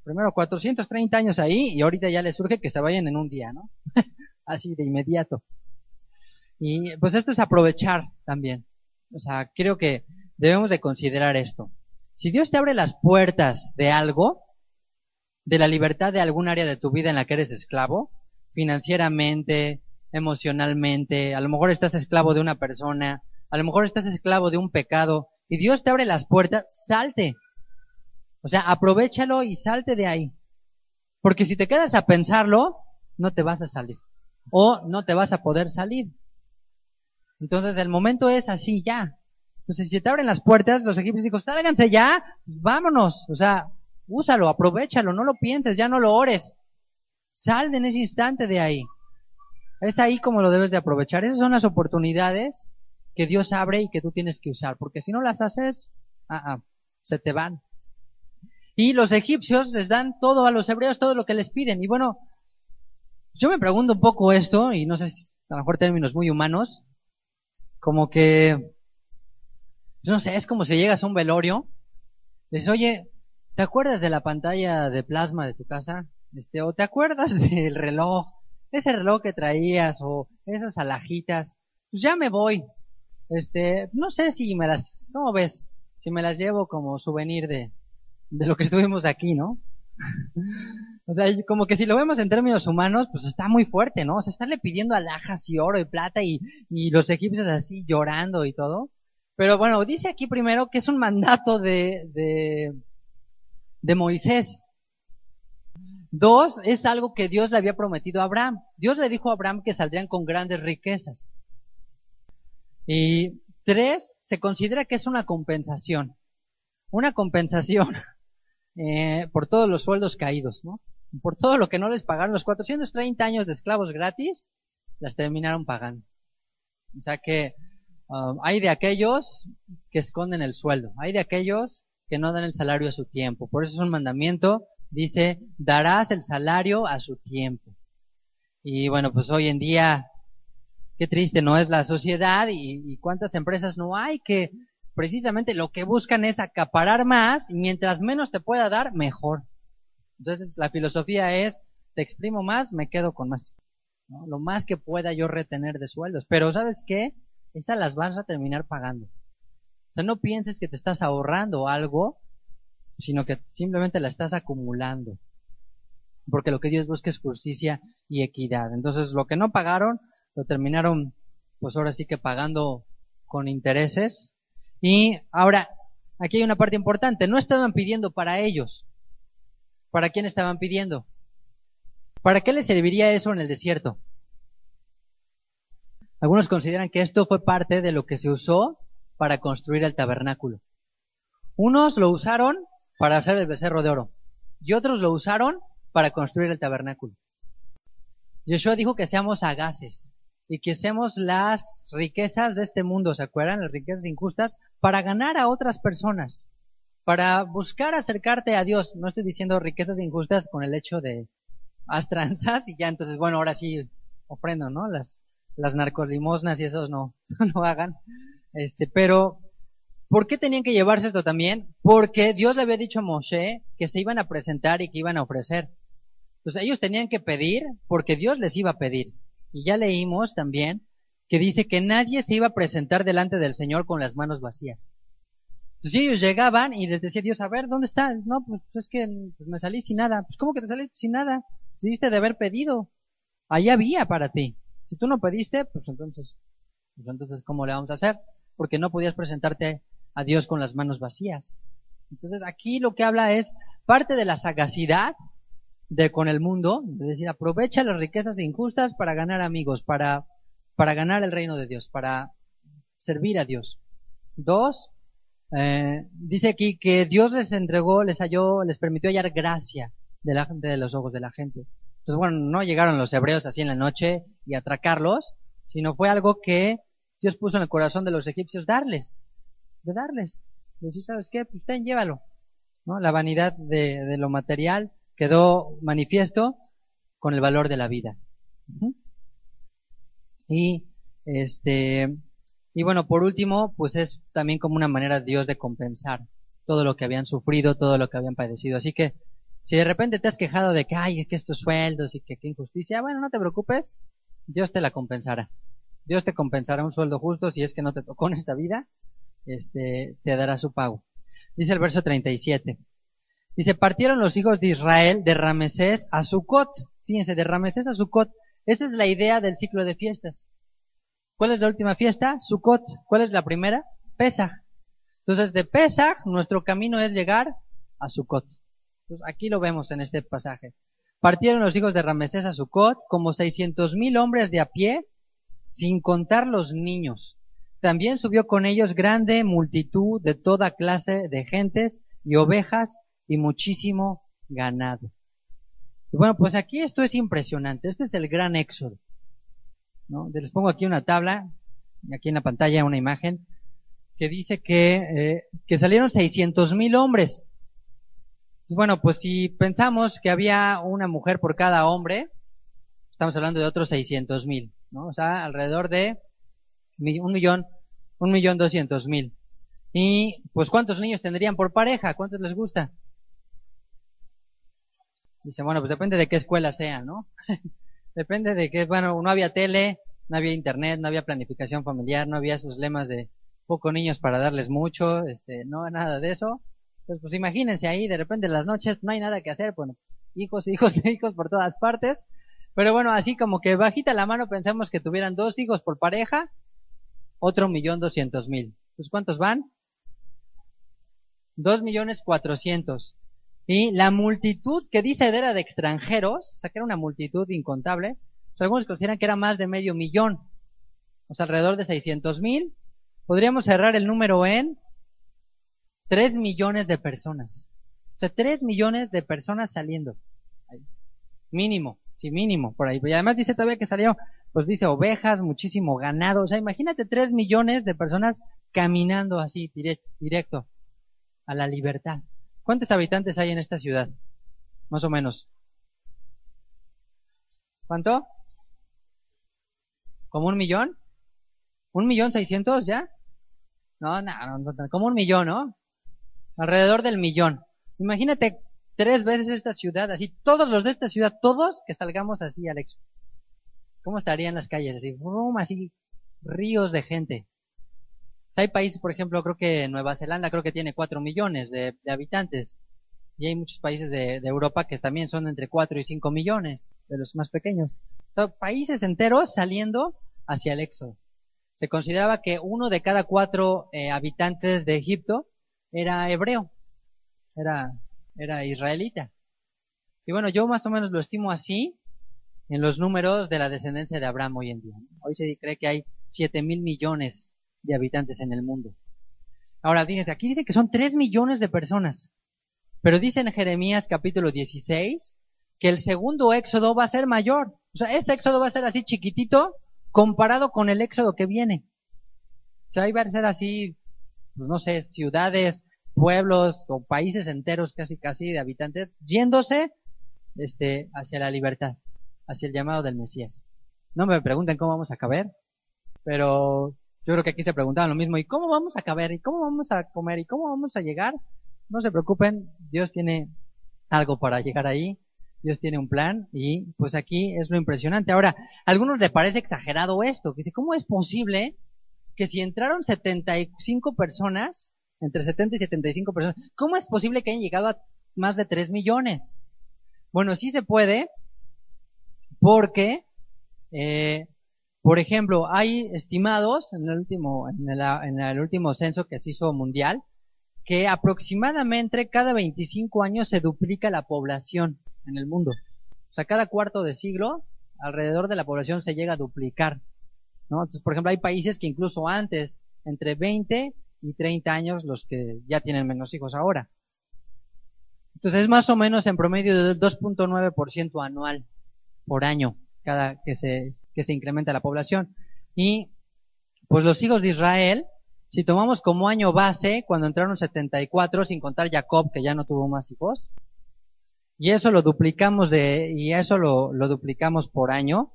Primero 430 años ahí y ahorita ya les surge que se vayan en un día, ¿no? Así de inmediato. Y pues esto es aprovechar también. O sea, creo que debemos de considerar esto. Si Dios te abre las puertas de algo, de la libertad de algún área de tu vida en la que eres esclavo, financieramente, emocionalmente, a lo mejor estás esclavo de una persona, a lo mejor estás esclavo de un pecado, y Dios te abre las puertas, salte. O sea, aprovéchalo y salte de ahí. Porque si te quedas a pensarlo, no te vas a salir. O no te vas a poder salir. Entonces el momento es así ya. Entonces, si te abren las puertas, los egipcios dijo, sálganse ya, pues vámonos. O sea, úsalo, aprovéchalo, no lo pienses, ya no lo ores. Sal en ese instante de ahí. Es ahí como lo debes de aprovechar. Esas son las oportunidades que Dios abre y que tú tienes que usar. Porque si no las haces, se te van. Y los egipcios les dan todo a los hebreos, todo lo que les piden. Y bueno, yo me pregunto un poco esto, y no sé si a lo mejor términos muy humanos, como que, no sé, es como si llegas a un velorio, dices, oye, ¿te acuerdas de la pantalla de plasma de tu casa? O ¿te acuerdas del reloj? Ese reloj que traías, o esas alhajitas. Pues ya me voy. No sé si ¿cómo ves? Si me las llevo como souvenir de lo que estuvimos aquí, ¿no? O sea, como que si lo vemos en términos humanos, pues está muy fuerte, ¿no? O sea, estarle pidiendo alhajas y oro y plata y los egipcios así llorando y todo. Pero bueno, dice aquí primero que es un mandato de Moisés. 2, es algo que Dios le había prometido a Abraham. Dios le dijo a Abraham que saldrían con grandes riquezas. Y 3, se considera que es una compensación. Una compensación por todos los sueldos caídos, ¿no? Por todo lo que no les pagaron. Los 430 años de esclavos gratis, las terminaron pagando. O sea que hay de aquellos que esconden el sueldo. Hay de aquellos que no dan el salario a su tiempo. Por eso es un mandamiento. Dice, darás el salario a su tiempo. Y bueno, pues hoy en día, qué triste no es la sociedad y cuántas empresas no hay que precisamente lo que buscan es acaparar más y mientras menos te pueda dar, mejor. Entonces la filosofía es, te exprimo más, me quedo con más, ¿no? Lo más que pueda yo retener de sueldos. Pero ¿sabes qué? Esas las vas a terminar pagando. O sea, no pienses que te estás ahorrando algo, sino que simplemente la estás acumulando. Porque lo que Dios busca es justicia y equidad. Entonces lo que no pagaron, lo terminaron, pues ahora sí que pagando con intereses. Y ahora, aquí hay una parte importante. No estaban pidiendo para ellos. ¿Para quién estaban pidiendo? ¿Para qué les serviría eso en el desierto? Algunos consideran que esto fue parte de lo que se usó para construir el tabernáculo. Unos lo usaron para hacer el becerro de oro y otros lo usaron para construir el tabernáculo. Yeshua dijo que seamos sagaces y que usemos las riquezas de este mundo, ¿se acuerdan? Las riquezas injustas para ganar a otras personas, para buscar acercarte a Dios. No estoy diciendo riquezas injustas con el hecho de haz tranzas y ya entonces, bueno, ahora sí ofrendo, ¿no? Las narcolimosnas y esos no hagan. Pero ¿por qué tenían que llevarse esto también? Porque Dios le había dicho a Moshe que se iban a presentar y que iban a ofrecer. Entonces ellos tenían que pedir porque Dios les iba a pedir. Y ya leímos también que dice que nadie se iba a presentar delante del Señor con las manos vacías. Entonces ellos llegaban y les decía Dios, a ver, ¿dónde está? No, pues es que me salí sin nada. Pues ¿cómo que te saliste sin nada? Debiste de haber pedido. Ahí había para ti. Si tú no pediste, pues entonces, ¿cómo le vamos a hacer? Porque no podías presentarte a Dios con las manos vacías. Entonces aquí lo que habla es parte de la sagacidad con el mundo, es decir, aprovecha las riquezas injustas para ganar amigos, para ganar el reino de Dios, para servir a Dios. 2, dice aquí que Dios les entregó, les permitió hallar gracia delante de los ojos de la gente. Entonces, bueno, no llegaron los hebreos así en la noche y atracarlos, sino fue algo que Dios puso en el corazón de los egipcios darles. Decir, ¿sabes qué? Pues llévalo, ¿no? La vanidad de lo material quedó manifiesto con el valor de la vida. Y bueno, por último, pues es también como una manera de Dios de compensar todo lo que habían sufrido, todo lo que habían padecido. Así que, si de repente te has quejado de que, ay, es que estos sueldos y que qué injusticia, bueno, no te preocupes, Dios te la compensará. Dios te compensará un sueldo justo si es que no te tocó en esta vida, te dará su pago. Dice el verso 37. Dice, partieron los hijos de Israel de Ramesés a Sucot. Fíjense, de Ramesés a Sucot. Esta es la idea del ciclo de fiestas. ¿Cuál es la última fiesta? Sucot. ¿Cuál es la primera? Pesaj. Entonces, de Pesaj, nuestro camino es llegar a Sucot. Entonces, aquí lo vemos en este pasaje. Partieron los hijos de Ramesés a Sucot, como 600,000 hombres de a pie, sin contar los niños. también subió con ellos grande multitud de toda clase de gentes y ovejas y muchísimo ganado. Y bueno, pues aquí esto es impresionante. Este es el gran éxodo, ¿no? Les pongo aquí una tabla, aquí en la pantalla una imagen, que dice que salieron 600,000 hombres. Entonces, bueno, pues si pensamos que había una mujer por cada hombre, estamos hablando de otros 600,000, ¿no? O sea, alrededor de 1,200,000. Y pues ¿cuántos niños tendrían por pareja? ¿Cuántos les gusta? Dice, bueno, pues depende de qué escuela sea, ¿no? Depende de qué, bueno, no había tele, no había internet, no había planificación familiar, no había esos lemas de poco niños para darles mucho, no, nada de eso. Entonces, pues imagínense ahí, de repente en las noches no hay nada que hacer, bueno, hijos, hijos, hijos por todas partes. Pero bueno, así como que bajita la mano pensamos que tuvieran 2 hijos por pareja, otro 1,200,000. Entonces, ¿cuántos van? 2,400,000. Y la multitud que dice era de extranjeros, o sea que era una multitud incontable, pues algunos consideran que era más de 500,000, o sea alrededor de 600,000. Podríamos cerrar el número en 3 millones de personas. O sea, 3 millones de personas saliendo. Mínimo, sí, mínimo, por ahí. Y además dice todavía que salió, pues dice ovejas, muchísimo ganado. O sea, imagínate 3 millones de personas caminando así, directo a la libertad. ¿Cuántos habitantes hay en esta ciudad? Más o menos. ¿Cuánto? ¿Como 1,000,000? ¿1,600,000 ya? No, como 1,000,000, ¿no? Alrededor del 1,000,000. Imagínate 3 veces esta ciudad, así, todos los de esta ciudad, todos que salgamos así al éxodo. ¿Cómo estarían las calles? Así, así, ríos de gente. O sea, hay países, por ejemplo, creo que Nueva Zelanda creo que tiene 4 millones de habitantes. Y hay muchos países de Europa que también son entre 4 y 5 millones, de los más pequeños. O sea, países enteros saliendo hacia el éxodo. Se consideraba que 1 de cada 4 habitantes de Egipto era hebreo, era israelita. Y bueno, yo más o menos lo estimo así en los números de la descendencia de Abraham hoy en día. Hoy se cree que hay 7,000 millones de habitantes en el mundo. Ahora, fíjense, aquí dice que son 3 millones de personas. Pero dice en Jeremías capítulo 16 que el segundo éxodo va a ser mayor. O sea, este éxodo va a ser así chiquitito comparado con el éxodo que viene. O sea, ahí va a ser así, pues no sé, ciudades, pueblos o países enteros casi de habitantes yéndose hacia la libertad, hacia el llamado del Mesías. No me pregunten cómo vamos a caber, pero yo creo que aquí se preguntaban lo mismo. ¿Y cómo vamos a caber? ¿Y cómo vamos a comer? ¿Y cómo vamos a llegar? No se preocupen, Dios tiene algo para llegar ahí, Dios tiene un plan y pues aquí es lo impresionante. Ahora, a algunos les parece exagerado esto, que dice, ¿cómo es posible que si entraron 75 personas, entre 70 y 75 personas, cómo es posible que hayan llegado a más de 3 millones? Bueno, sí se puede, porque, por ejemplo, hay estimados en el último censo que se hizo mundial, que aproximadamente cada 25 años se duplica la población en el mundo. O sea, cada cuarto de siglo, alrededor de la población se llega a duplicar, ¿no? Entonces, por ejemplo, hay países que incluso antes, entre 20 y 30 años, los que ya tienen menos hijos ahora. Entonces, es más o menos en promedio del 2,9% anual por año, cada que se incrementa la población. Y, pues los hijos de Israel, si tomamos como año base, cuando entraron 74, sin contar Jacob, que ya no tuvo más hijos, y eso lo duplicamos lo duplicamos por año,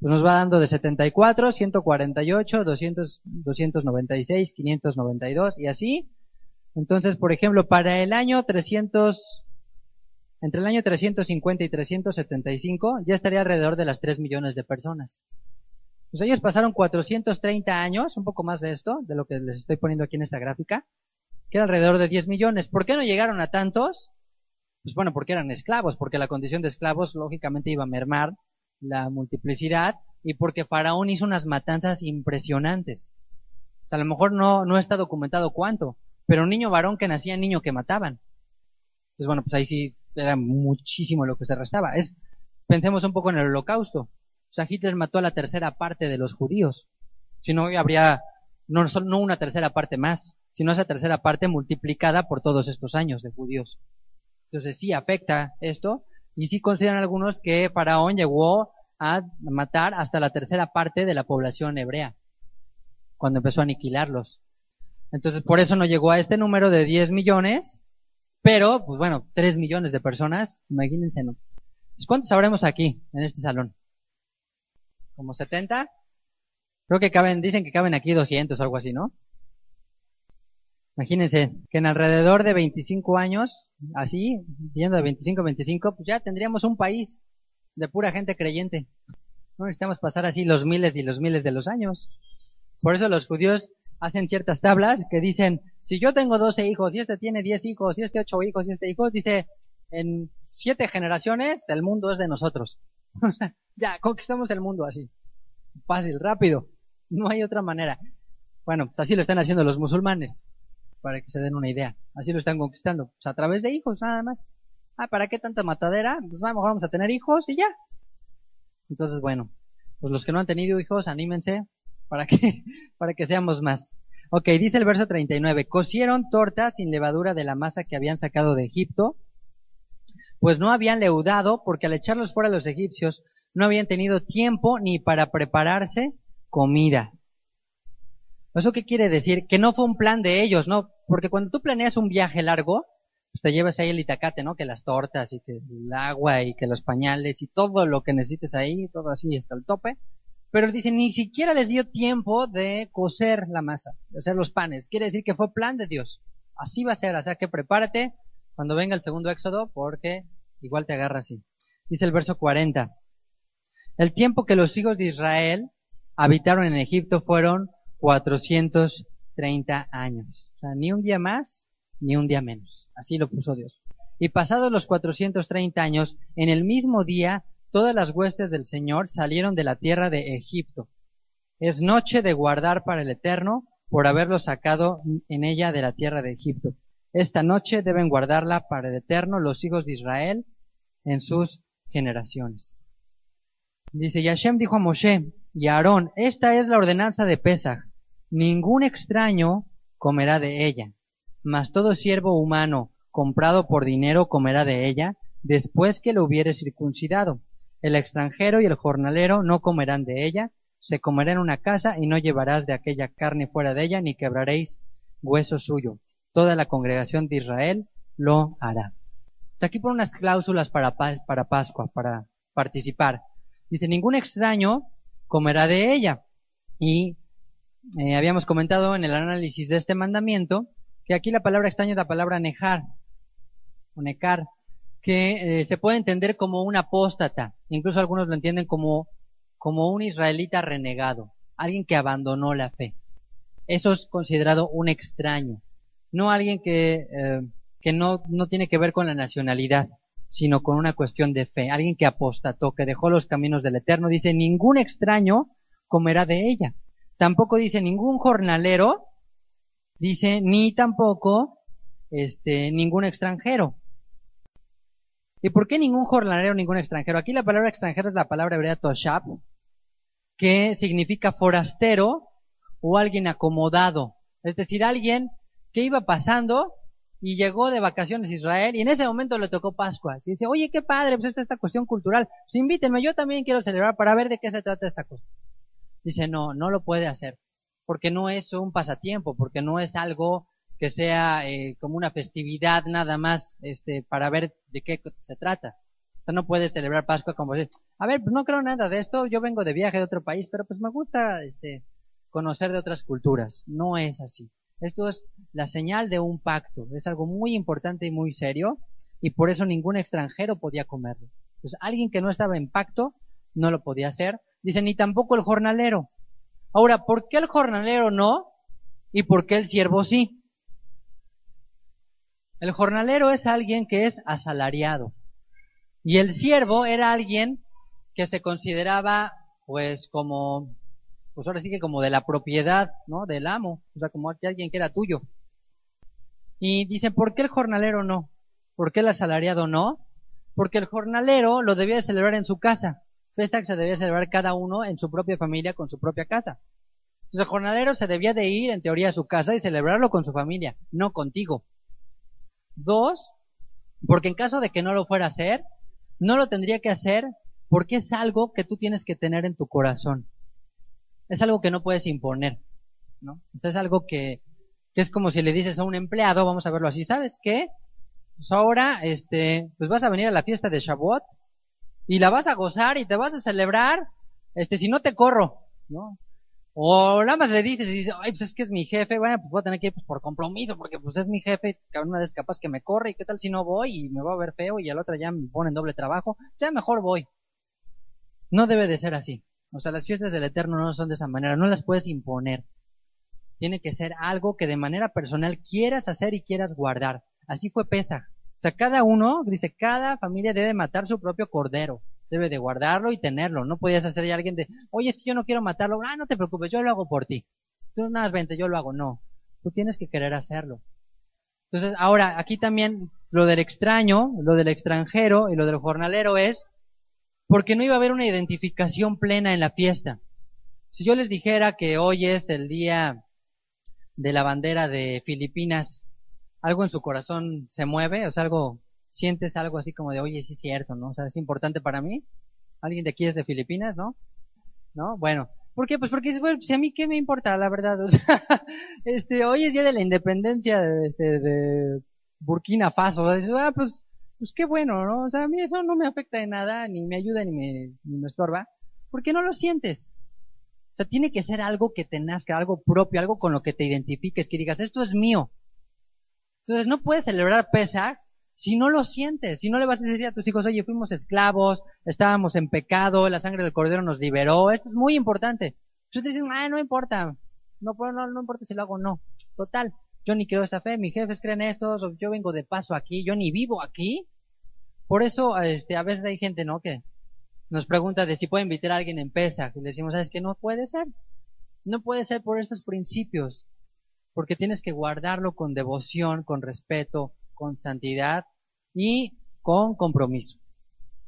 pues nos va dando de 74, 148, 200, 296, 592, y así. Entonces, por ejemplo, para el año 300, entre el año 350 y 375, ya estaría alrededor de las 3 millones de personas. Pues ellos pasaron 430 años, un poco más de esto, de lo que les estoy poniendo aquí en esta gráfica, que era alrededor de 10 millones. ¿Por qué no llegaron a tantos? Pues bueno, porque eran esclavos, porque la condición de esclavos lógicamente iba a mermar la multiplicidad y porque Faraón hizo unas matanzas impresionantes. O sea, a lo mejor no está documentado cuánto, pero un niño varón que nacía, niño que mataban. Entonces bueno, pues ahí sí era muchísimo lo que se restaba. Pensemos un poco en el Holocausto. O sea, Hitler mató a la tercera parte de los judíos. Si no, habría no una tercera parte más, sino esa tercera parte multiplicada por todos estos años de judíos. Entonces sí afecta esto, y sí consideran algunos que Faraón llegó a matar hasta la tercera parte de la población hebrea, cuando empezó a aniquilarlos. Entonces por eso no llegó a este número de 10 millones, pero, pues bueno, 3 millones de personas, imagínense, ¿no? Pues, ¿cuántos habremos aquí, en este salón? ¿Como 70? Creo que dicen que caben aquí 200 o algo así, ¿no? Imagínense que en alrededor de 25 años, así, yendo de 25 a 25, pues ya tendríamos un país de pura gente creyente. No necesitamos pasar así los miles y los miles de los años. Por eso los judíos hacen ciertas tablas que dicen, si yo tengo 12 hijos, y este tiene 10 hijos, y este 8 hijos, y este hijo, dice, en 7 generaciones el mundo es de nosotros. Ya, conquistamos el mundo así. Fácil, rápido. No hay otra manera. Bueno, pues así lo están haciendo los musulmanes, para que se den una idea. Así lo están conquistando. Pues a través de hijos, nada más. ¿Para qué tanta matadera? Pues a lo mejor vamos a tener hijos y ya. Entonces, bueno, pues los que no han tenido hijos, anímense para que seamos más. Ok, dice el verso 39, cocieron tortas sin levadura de la masa que habían sacado de Egipto, pues no habían leudado, porque al echarlos fuera los egipcios, no habían tenido tiempo ni para prepararse comida. ¿Eso qué quiere decir? Que no fue un plan de ellos, ¿no? Porque cuando tú planeas un viaje largo, pues te llevas ahí el itacate, ¿no? Que las tortas y que el agua y que los pañales y todo lo que necesites ahí, todo así hasta el tope. Pero dicen, ni siquiera les dio tiempo de cocer la masa, de hacer los panes. Quiere decir que fue plan de Dios. Así va a ser, o sea que prepárate cuando venga el segundo éxodo, porque igual te agarra así. Dice el verso 40. El tiempo que los hijos de Israel habitaron en Egipto fueron 430 años. O sea, ni un día más, ni un día menos. Así lo puso Dios. Y pasados los 430 años, en el mismo día, todas las huestes del Señor salieron de la tierra de Egipto. Es noche de guardar para el Eterno, por haberlos sacado en ella de la tierra de Egipto. Esta noche deben guardarla para el Eterno los hijos de Israel en sus generaciones. Dice, y Hashem dijo a Moshe y a Aarón, esta es la ordenanza de Pesaj. Ningún extraño comerá de ella, mas todo siervo humano comprado por dinero comerá de ella, después que lo hubiere circuncidado. El extranjero y el jornalero no comerán de ella, se comerá en una casa y no llevarás de aquella carne fuera de ella, ni quebraréis hueso suyo. Toda la congregación de Israel lo hará. O sea, aquí pone unas cláusulas para Pascua, para participar. Dice, ningún extraño comerá de ella. Y habíamos comentado en el análisis de este mandamiento que aquí la palabra extraño es la palabra nejar, o necar, que se puede entender como un apóstata. Incluso algunos lo entienden como un israelita renegado, alguien que abandonó la fe. Eso es considerado un extraño, no alguien que no tiene que ver con la nacionalidad, sino con una cuestión de fe, alguien que apostató, que dejó los caminos del Eterno. Dice, ningún extraño comerá de ella. Tampoco dice ningún jornalero, dice ni tampoco ningún extranjero. ¿Y por qué ningún jornalero, ningún extranjero? Aquí la palabra extranjero es la palabra hebrea toshab, que significa forastero o alguien acomodado. Es decir, alguien que iba pasando y llegó de vacaciones a Israel y en ese momento le tocó Pascua. Y dice, oye, qué padre, pues esta cuestión cultural. Pues invítenme, yo también quiero celebrar para ver de qué se trata esta cosa. Dice, no lo puede hacer, porque no es un pasatiempo, porque no es algo que sea como una festividad nada más para ver de qué se trata. O sea, no puede celebrar Pascua como decir, a ver, pues no creo nada de esto, yo vengo de viaje de otro país, pero pues me gusta conocer de otras culturas. No es así. Esto es la señal de un pacto, es algo muy importante y muy serio, y por eso ningún extranjero podía comerlo. Pues alguien que no estaba en pacto no lo podía hacer. Dice, ni tampoco el jornalero. Ahora, ¿por qué el jornalero no y por qué el siervo sí? El jornalero es alguien que es asalariado y el siervo era alguien que se consideraba pues ahora sí que como de la propiedad, ¿no? Del amo, o sea, como alguien que era tuyo. Y dicen, ¿por qué el jornalero no? ¿Por qué el asalariado no? Porque el jornalero lo debía de celebrar en su casa. Pesaj se debía celebrar cada uno en su propia familia, con su propia casa. Entonces el jornalero se debía de ir, en teoría, a su casa y celebrarlo con su familia, no contigo. 2, porque en caso de que no lo fuera a hacer, no lo tendría que hacer porque es algo que tú tienes que tener en tu corazón. Es algo que no puedes imponer, ¿no? O sea, es algo que es como si le dices a un empleado, vamos a verlo así, ¿sabes qué? Pues ahora, pues vas a venir a la fiesta de Shavuot y la vas a gozar y te vas a celebrar, si no te corro, ¿no? O nada más le dices y dices, ay, pues es que es mi jefe, bueno, pues voy a tener que ir pues, por compromiso, porque pues es mi jefe, que una vez capaz que me corre, y qué tal si no voy y me va a ver feo y a la otra ya me ponen doble trabajo, ya mejor voy. No debe de ser así. O sea, las fiestas del Eterno no son de esa manera, no las puedes imponer. Tiene que ser algo que de manera personal quieras hacer y quieras guardar. Así fue Pesaj. O sea, cada uno, dice, cada familia debe matar su propio cordero. Debe de guardarlo y tenerlo. No podías hacer ya alguien de, oye, es que yo no quiero matarlo. Ah, no te preocupes, yo lo hago por ti. Tú nada más vente, yo lo hago. No. Tú tienes que querer hacerlo. Entonces, ahora, aquí también lo del extraño, lo del extranjero y lo del jornalero es porque no iba a haber una identificación plena en la fiesta. Si yo les dijera que hoy es el día de la bandera de Filipinas, algo en su corazón se mueve, o sea, sientes algo así como de, oye, sí es cierto, ¿no? O sea, es importante para mí. ¿Alguien de aquí es de Filipinas, no? ¿No? Bueno, ¿por qué? Pues porque, bueno, si a mí qué me importa, la verdad, o sea, hoy es día de la independencia de Burkina Faso, o sea, dices, pues qué bueno, ¿no? O sea, a mí eso no me afecta de nada, ni me ayuda, ni me estorba, porque no lo sientes. O sea, tiene que ser algo que te nazca, algo propio, algo con lo que te identifiques, que digas, esto es mío. Entonces no puedes celebrar Pesaj si no lo sientes, si no le vas a decir a tus hijos, oye, fuimos esclavos, estábamos en pecado, la sangre del Cordero nos liberó, esto es muy importante. Entonces te dicen, no importa, no importa si lo hago o no. Total, yo ni creo esa fe, mis jefes creen eso, yo vengo de paso aquí, yo ni vivo aquí. Por eso, a veces hay gente, ¿no?, que nos pregunta de si puede invitar a alguien en Pesaj, y le decimos, ¿sabes qué? No puede ser. No puede ser por estos principios, porque tienes que guardarlo con devoción, con respeto, con santidad y con compromiso.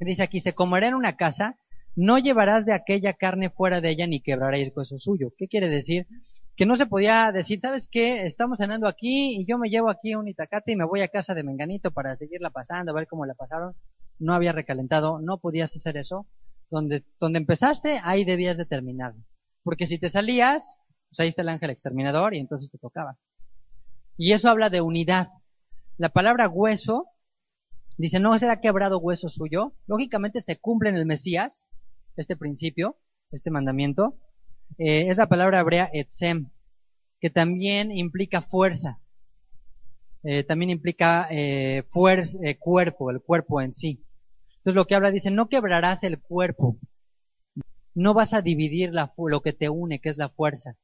Dice aquí, se comerá en una casa, no llevarás de aquella carne fuera de ella ni quebraréis hueso suyo. ¿Qué quiere decir? Que no se podía decir, ¿sabes qué? Estamos cenando aquí y yo me llevo aquí un itacate y me voy a casa de Menganito para seguirla pasando, a ver cómo la pasaron. No había recalentado, no podías hacer eso. Donde empezaste, ahí debías de terminar. Porque si te salías, pues ahí está el ángel exterminador y entonces te tocaba. Y eso habla de unidad. La palabra hueso, dice, no será quebrado hueso suyo. Lógicamente se cumple en el Mesías, este principio, este mandamiento. Es la palabra hebrea etzem, que también implica fuerza. También implica cuerpo, el cuerpo en sí. Entonces lo que habla dice, no quebrarás el cuerpo. No vas a dividir lo que te une, que es la fuerza.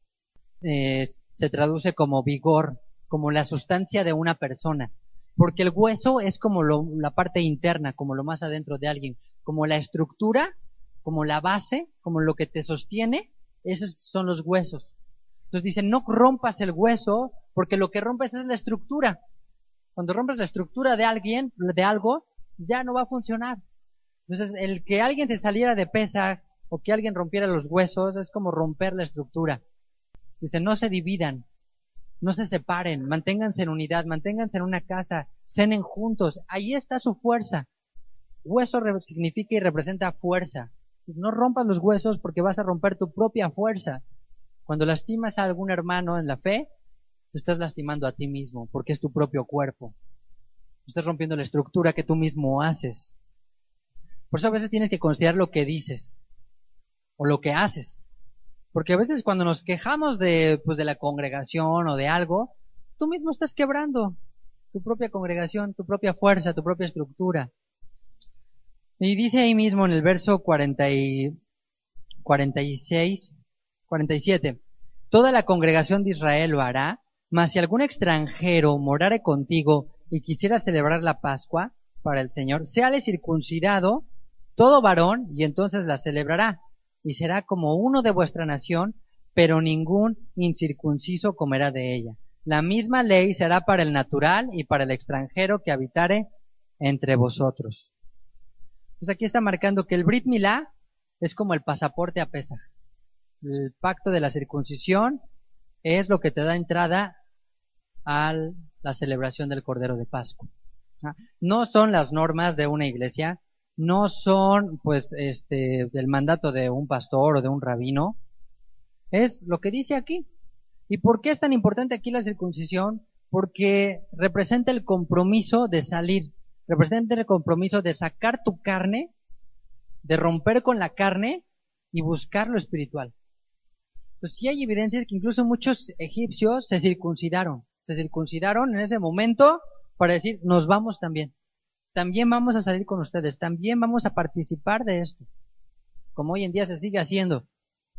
Se traduce como vigor, como la sustancia de una persona. Porque el hueso es como la parte interna, como lo más adentro de alguien. Como la estructura, como la base, como lo que te sostiene, esos son los huesos. Entonces dice, no rompas el hueso, porque lo que rompes es la estructura. Cuando rompes la estructura de alguien, de algo, ya no va a funcionar. Entonces, el que alguien se saliera de Pesaj o que alguien rompiera los huesos es como romper la estructura. Dice, no se dividan, no se separen, manténganse en unidad, manténganse en una casa, cenen juntos. Ahí está su fuerza. Hueso significa y representa fuerza. No rompas los huesos porque vas a romper tu propia fuerza. Cuando lastimas a algún hermano en la fe, te estás lastimando a ti mismo porque es tu propio cuerpo. Estás rompiendo la estructura que tú mismo haces. Por eso a veces tienes que considerar lo que dices o lo que haces. Porque a veces cuando nos quejamos de la congregación o de algo, tú mismo estás quebrando tu propia congregación, tu propia fuerza, tu propia estructura. Y dice ahí mismo en el verso 47, toda la congregación de Israel lo hará, mas si algún extranjero morare contigo y quisiera celebrar la Pascua para el Señor, séale circuncidado todo varón, y entonces la celebrará, y será como uno de vuestra nación, pero ningún incircunciso comerá de ella. La misma ley será para el natural y para el extranjero que habitare entre vosotros. Entonces aquí está marcando que el Brit Milá es como el pasaporte a Pesaj. El pacto de la circuncisión es lo que te da entrada a la celebración del Cordero de Pascua. No son las normas de una iglesia, no son pues del mandato de un pastor o de un rabino, es lo que dice aquí. ¿Y por qué es tan importante aquí la circuncisión? Porque representa el compromiso de salir, representa el compromiso de sacar tu carne, de romper con la carne y buscar lo espiritual. Pues sí hay evidencias que incluso muchos egipcios se circuncidaron en ese momento para decir, nos vamos también vamos a salir con ustedes, también vamos a participar de esto, como hoy en día se sigue haciendo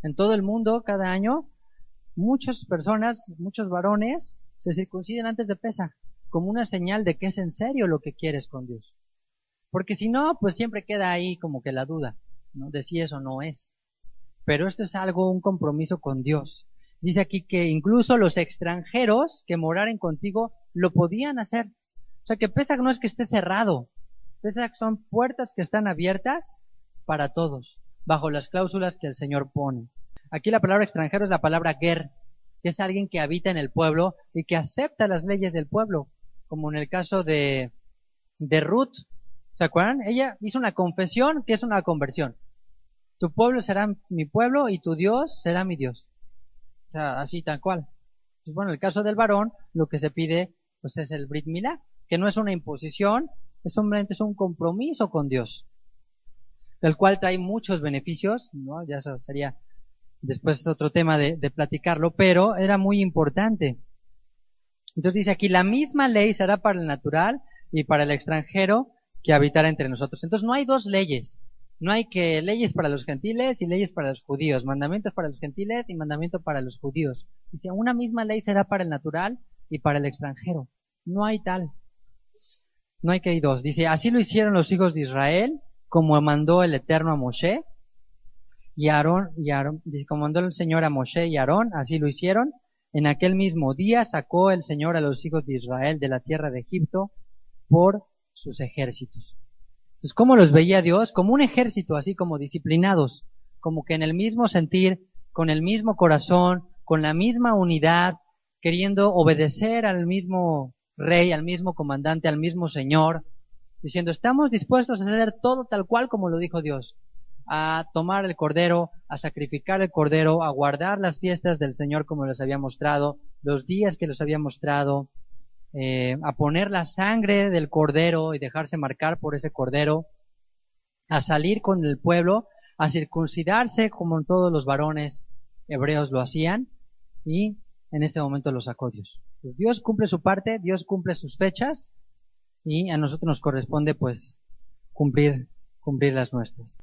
en todo el mundo. Cada año muchas personas, muchos varones se circuncidan antes de Pesaj, como una señal de que es en serio lo que quieres con Dios, porque si no, pues siempre queda ahí como que la duda, ¿no?, de si eso no es. Pero esto es algo, un compromiso con Dios. Dice aquí que incluso los extranjeros que moraren contigo lo podían hacer. O sea que Pesaj no es que esté cerrado. Pesaj son puertas que están abiertas para todos, bajo las cláusulas que el Señor pone. Aquí la palabra extranjero es la palabra ger, que es alguien que habita en el pueblo y que acepta las leyes del pueblo, como en el caso de Ruth. ¿Se acuerdan? Ella hizo una confesión que es una conversión. Tu pueblo será mi pueblo y tu Dios será mi Dios. O sea, así tal cual. Pues bueno, en el caso del varón, lo que se pide pues es el Brit Milá, que no es una imposición, es simplemente un compromiso con Dios, el cual trae muchos beneficios, ¿no? Ya eso sería después otro tema de platicarlo, pero era muy importante. Entonces dice aquí, la misma ley será para el natural y para el extranjero que habitará entre nosotros. Entonces no hay dos leyes. No hay que leyes para los gentiles y leyes para los judíos, mandamientos para los gentiles y mandamiento para los judíos. Dice, una misma ley será para el natural y para el extranjero. No hay tal. No hay que hay dos. Dice, así lo hicieron los hijos de Israel, como mandó el Eterno a Moshe y Aarón, dice, como mandó el Señor a Moshe y Aarón, así lo hicieron. En aquel mismo día sacó el Señor a los hijos de Israel de la tierra de Egipto por sus ejércitos. Entonces, ¿cómo los veía Dios? Como un ejército, así como disciplinados, como que en el mismo sentir, con el mismo corazón, con la misma unidad, queriendo obedecer al mismo rey, al mismo comandante, al mismo Señor, diciendo, estamos dispuestos a hacer todo tal cual como lo dijo Dios, a tomar el cordero, a sacrificar el cordero, a guardar las fiestas del Señor como les había mostrado, los días que les había mostrado, a poner la sangre del cordero y dejarse marcar por ese cordero, a salir con el pueblo, a circuncidarse como todos los varones hebreos lo hacían, y en ese momento lo sacó Dios. Pues Dios cumple su parte, Dios cumple sus fechas, y a nosotros nos corresponde pues cumplir las nuestras.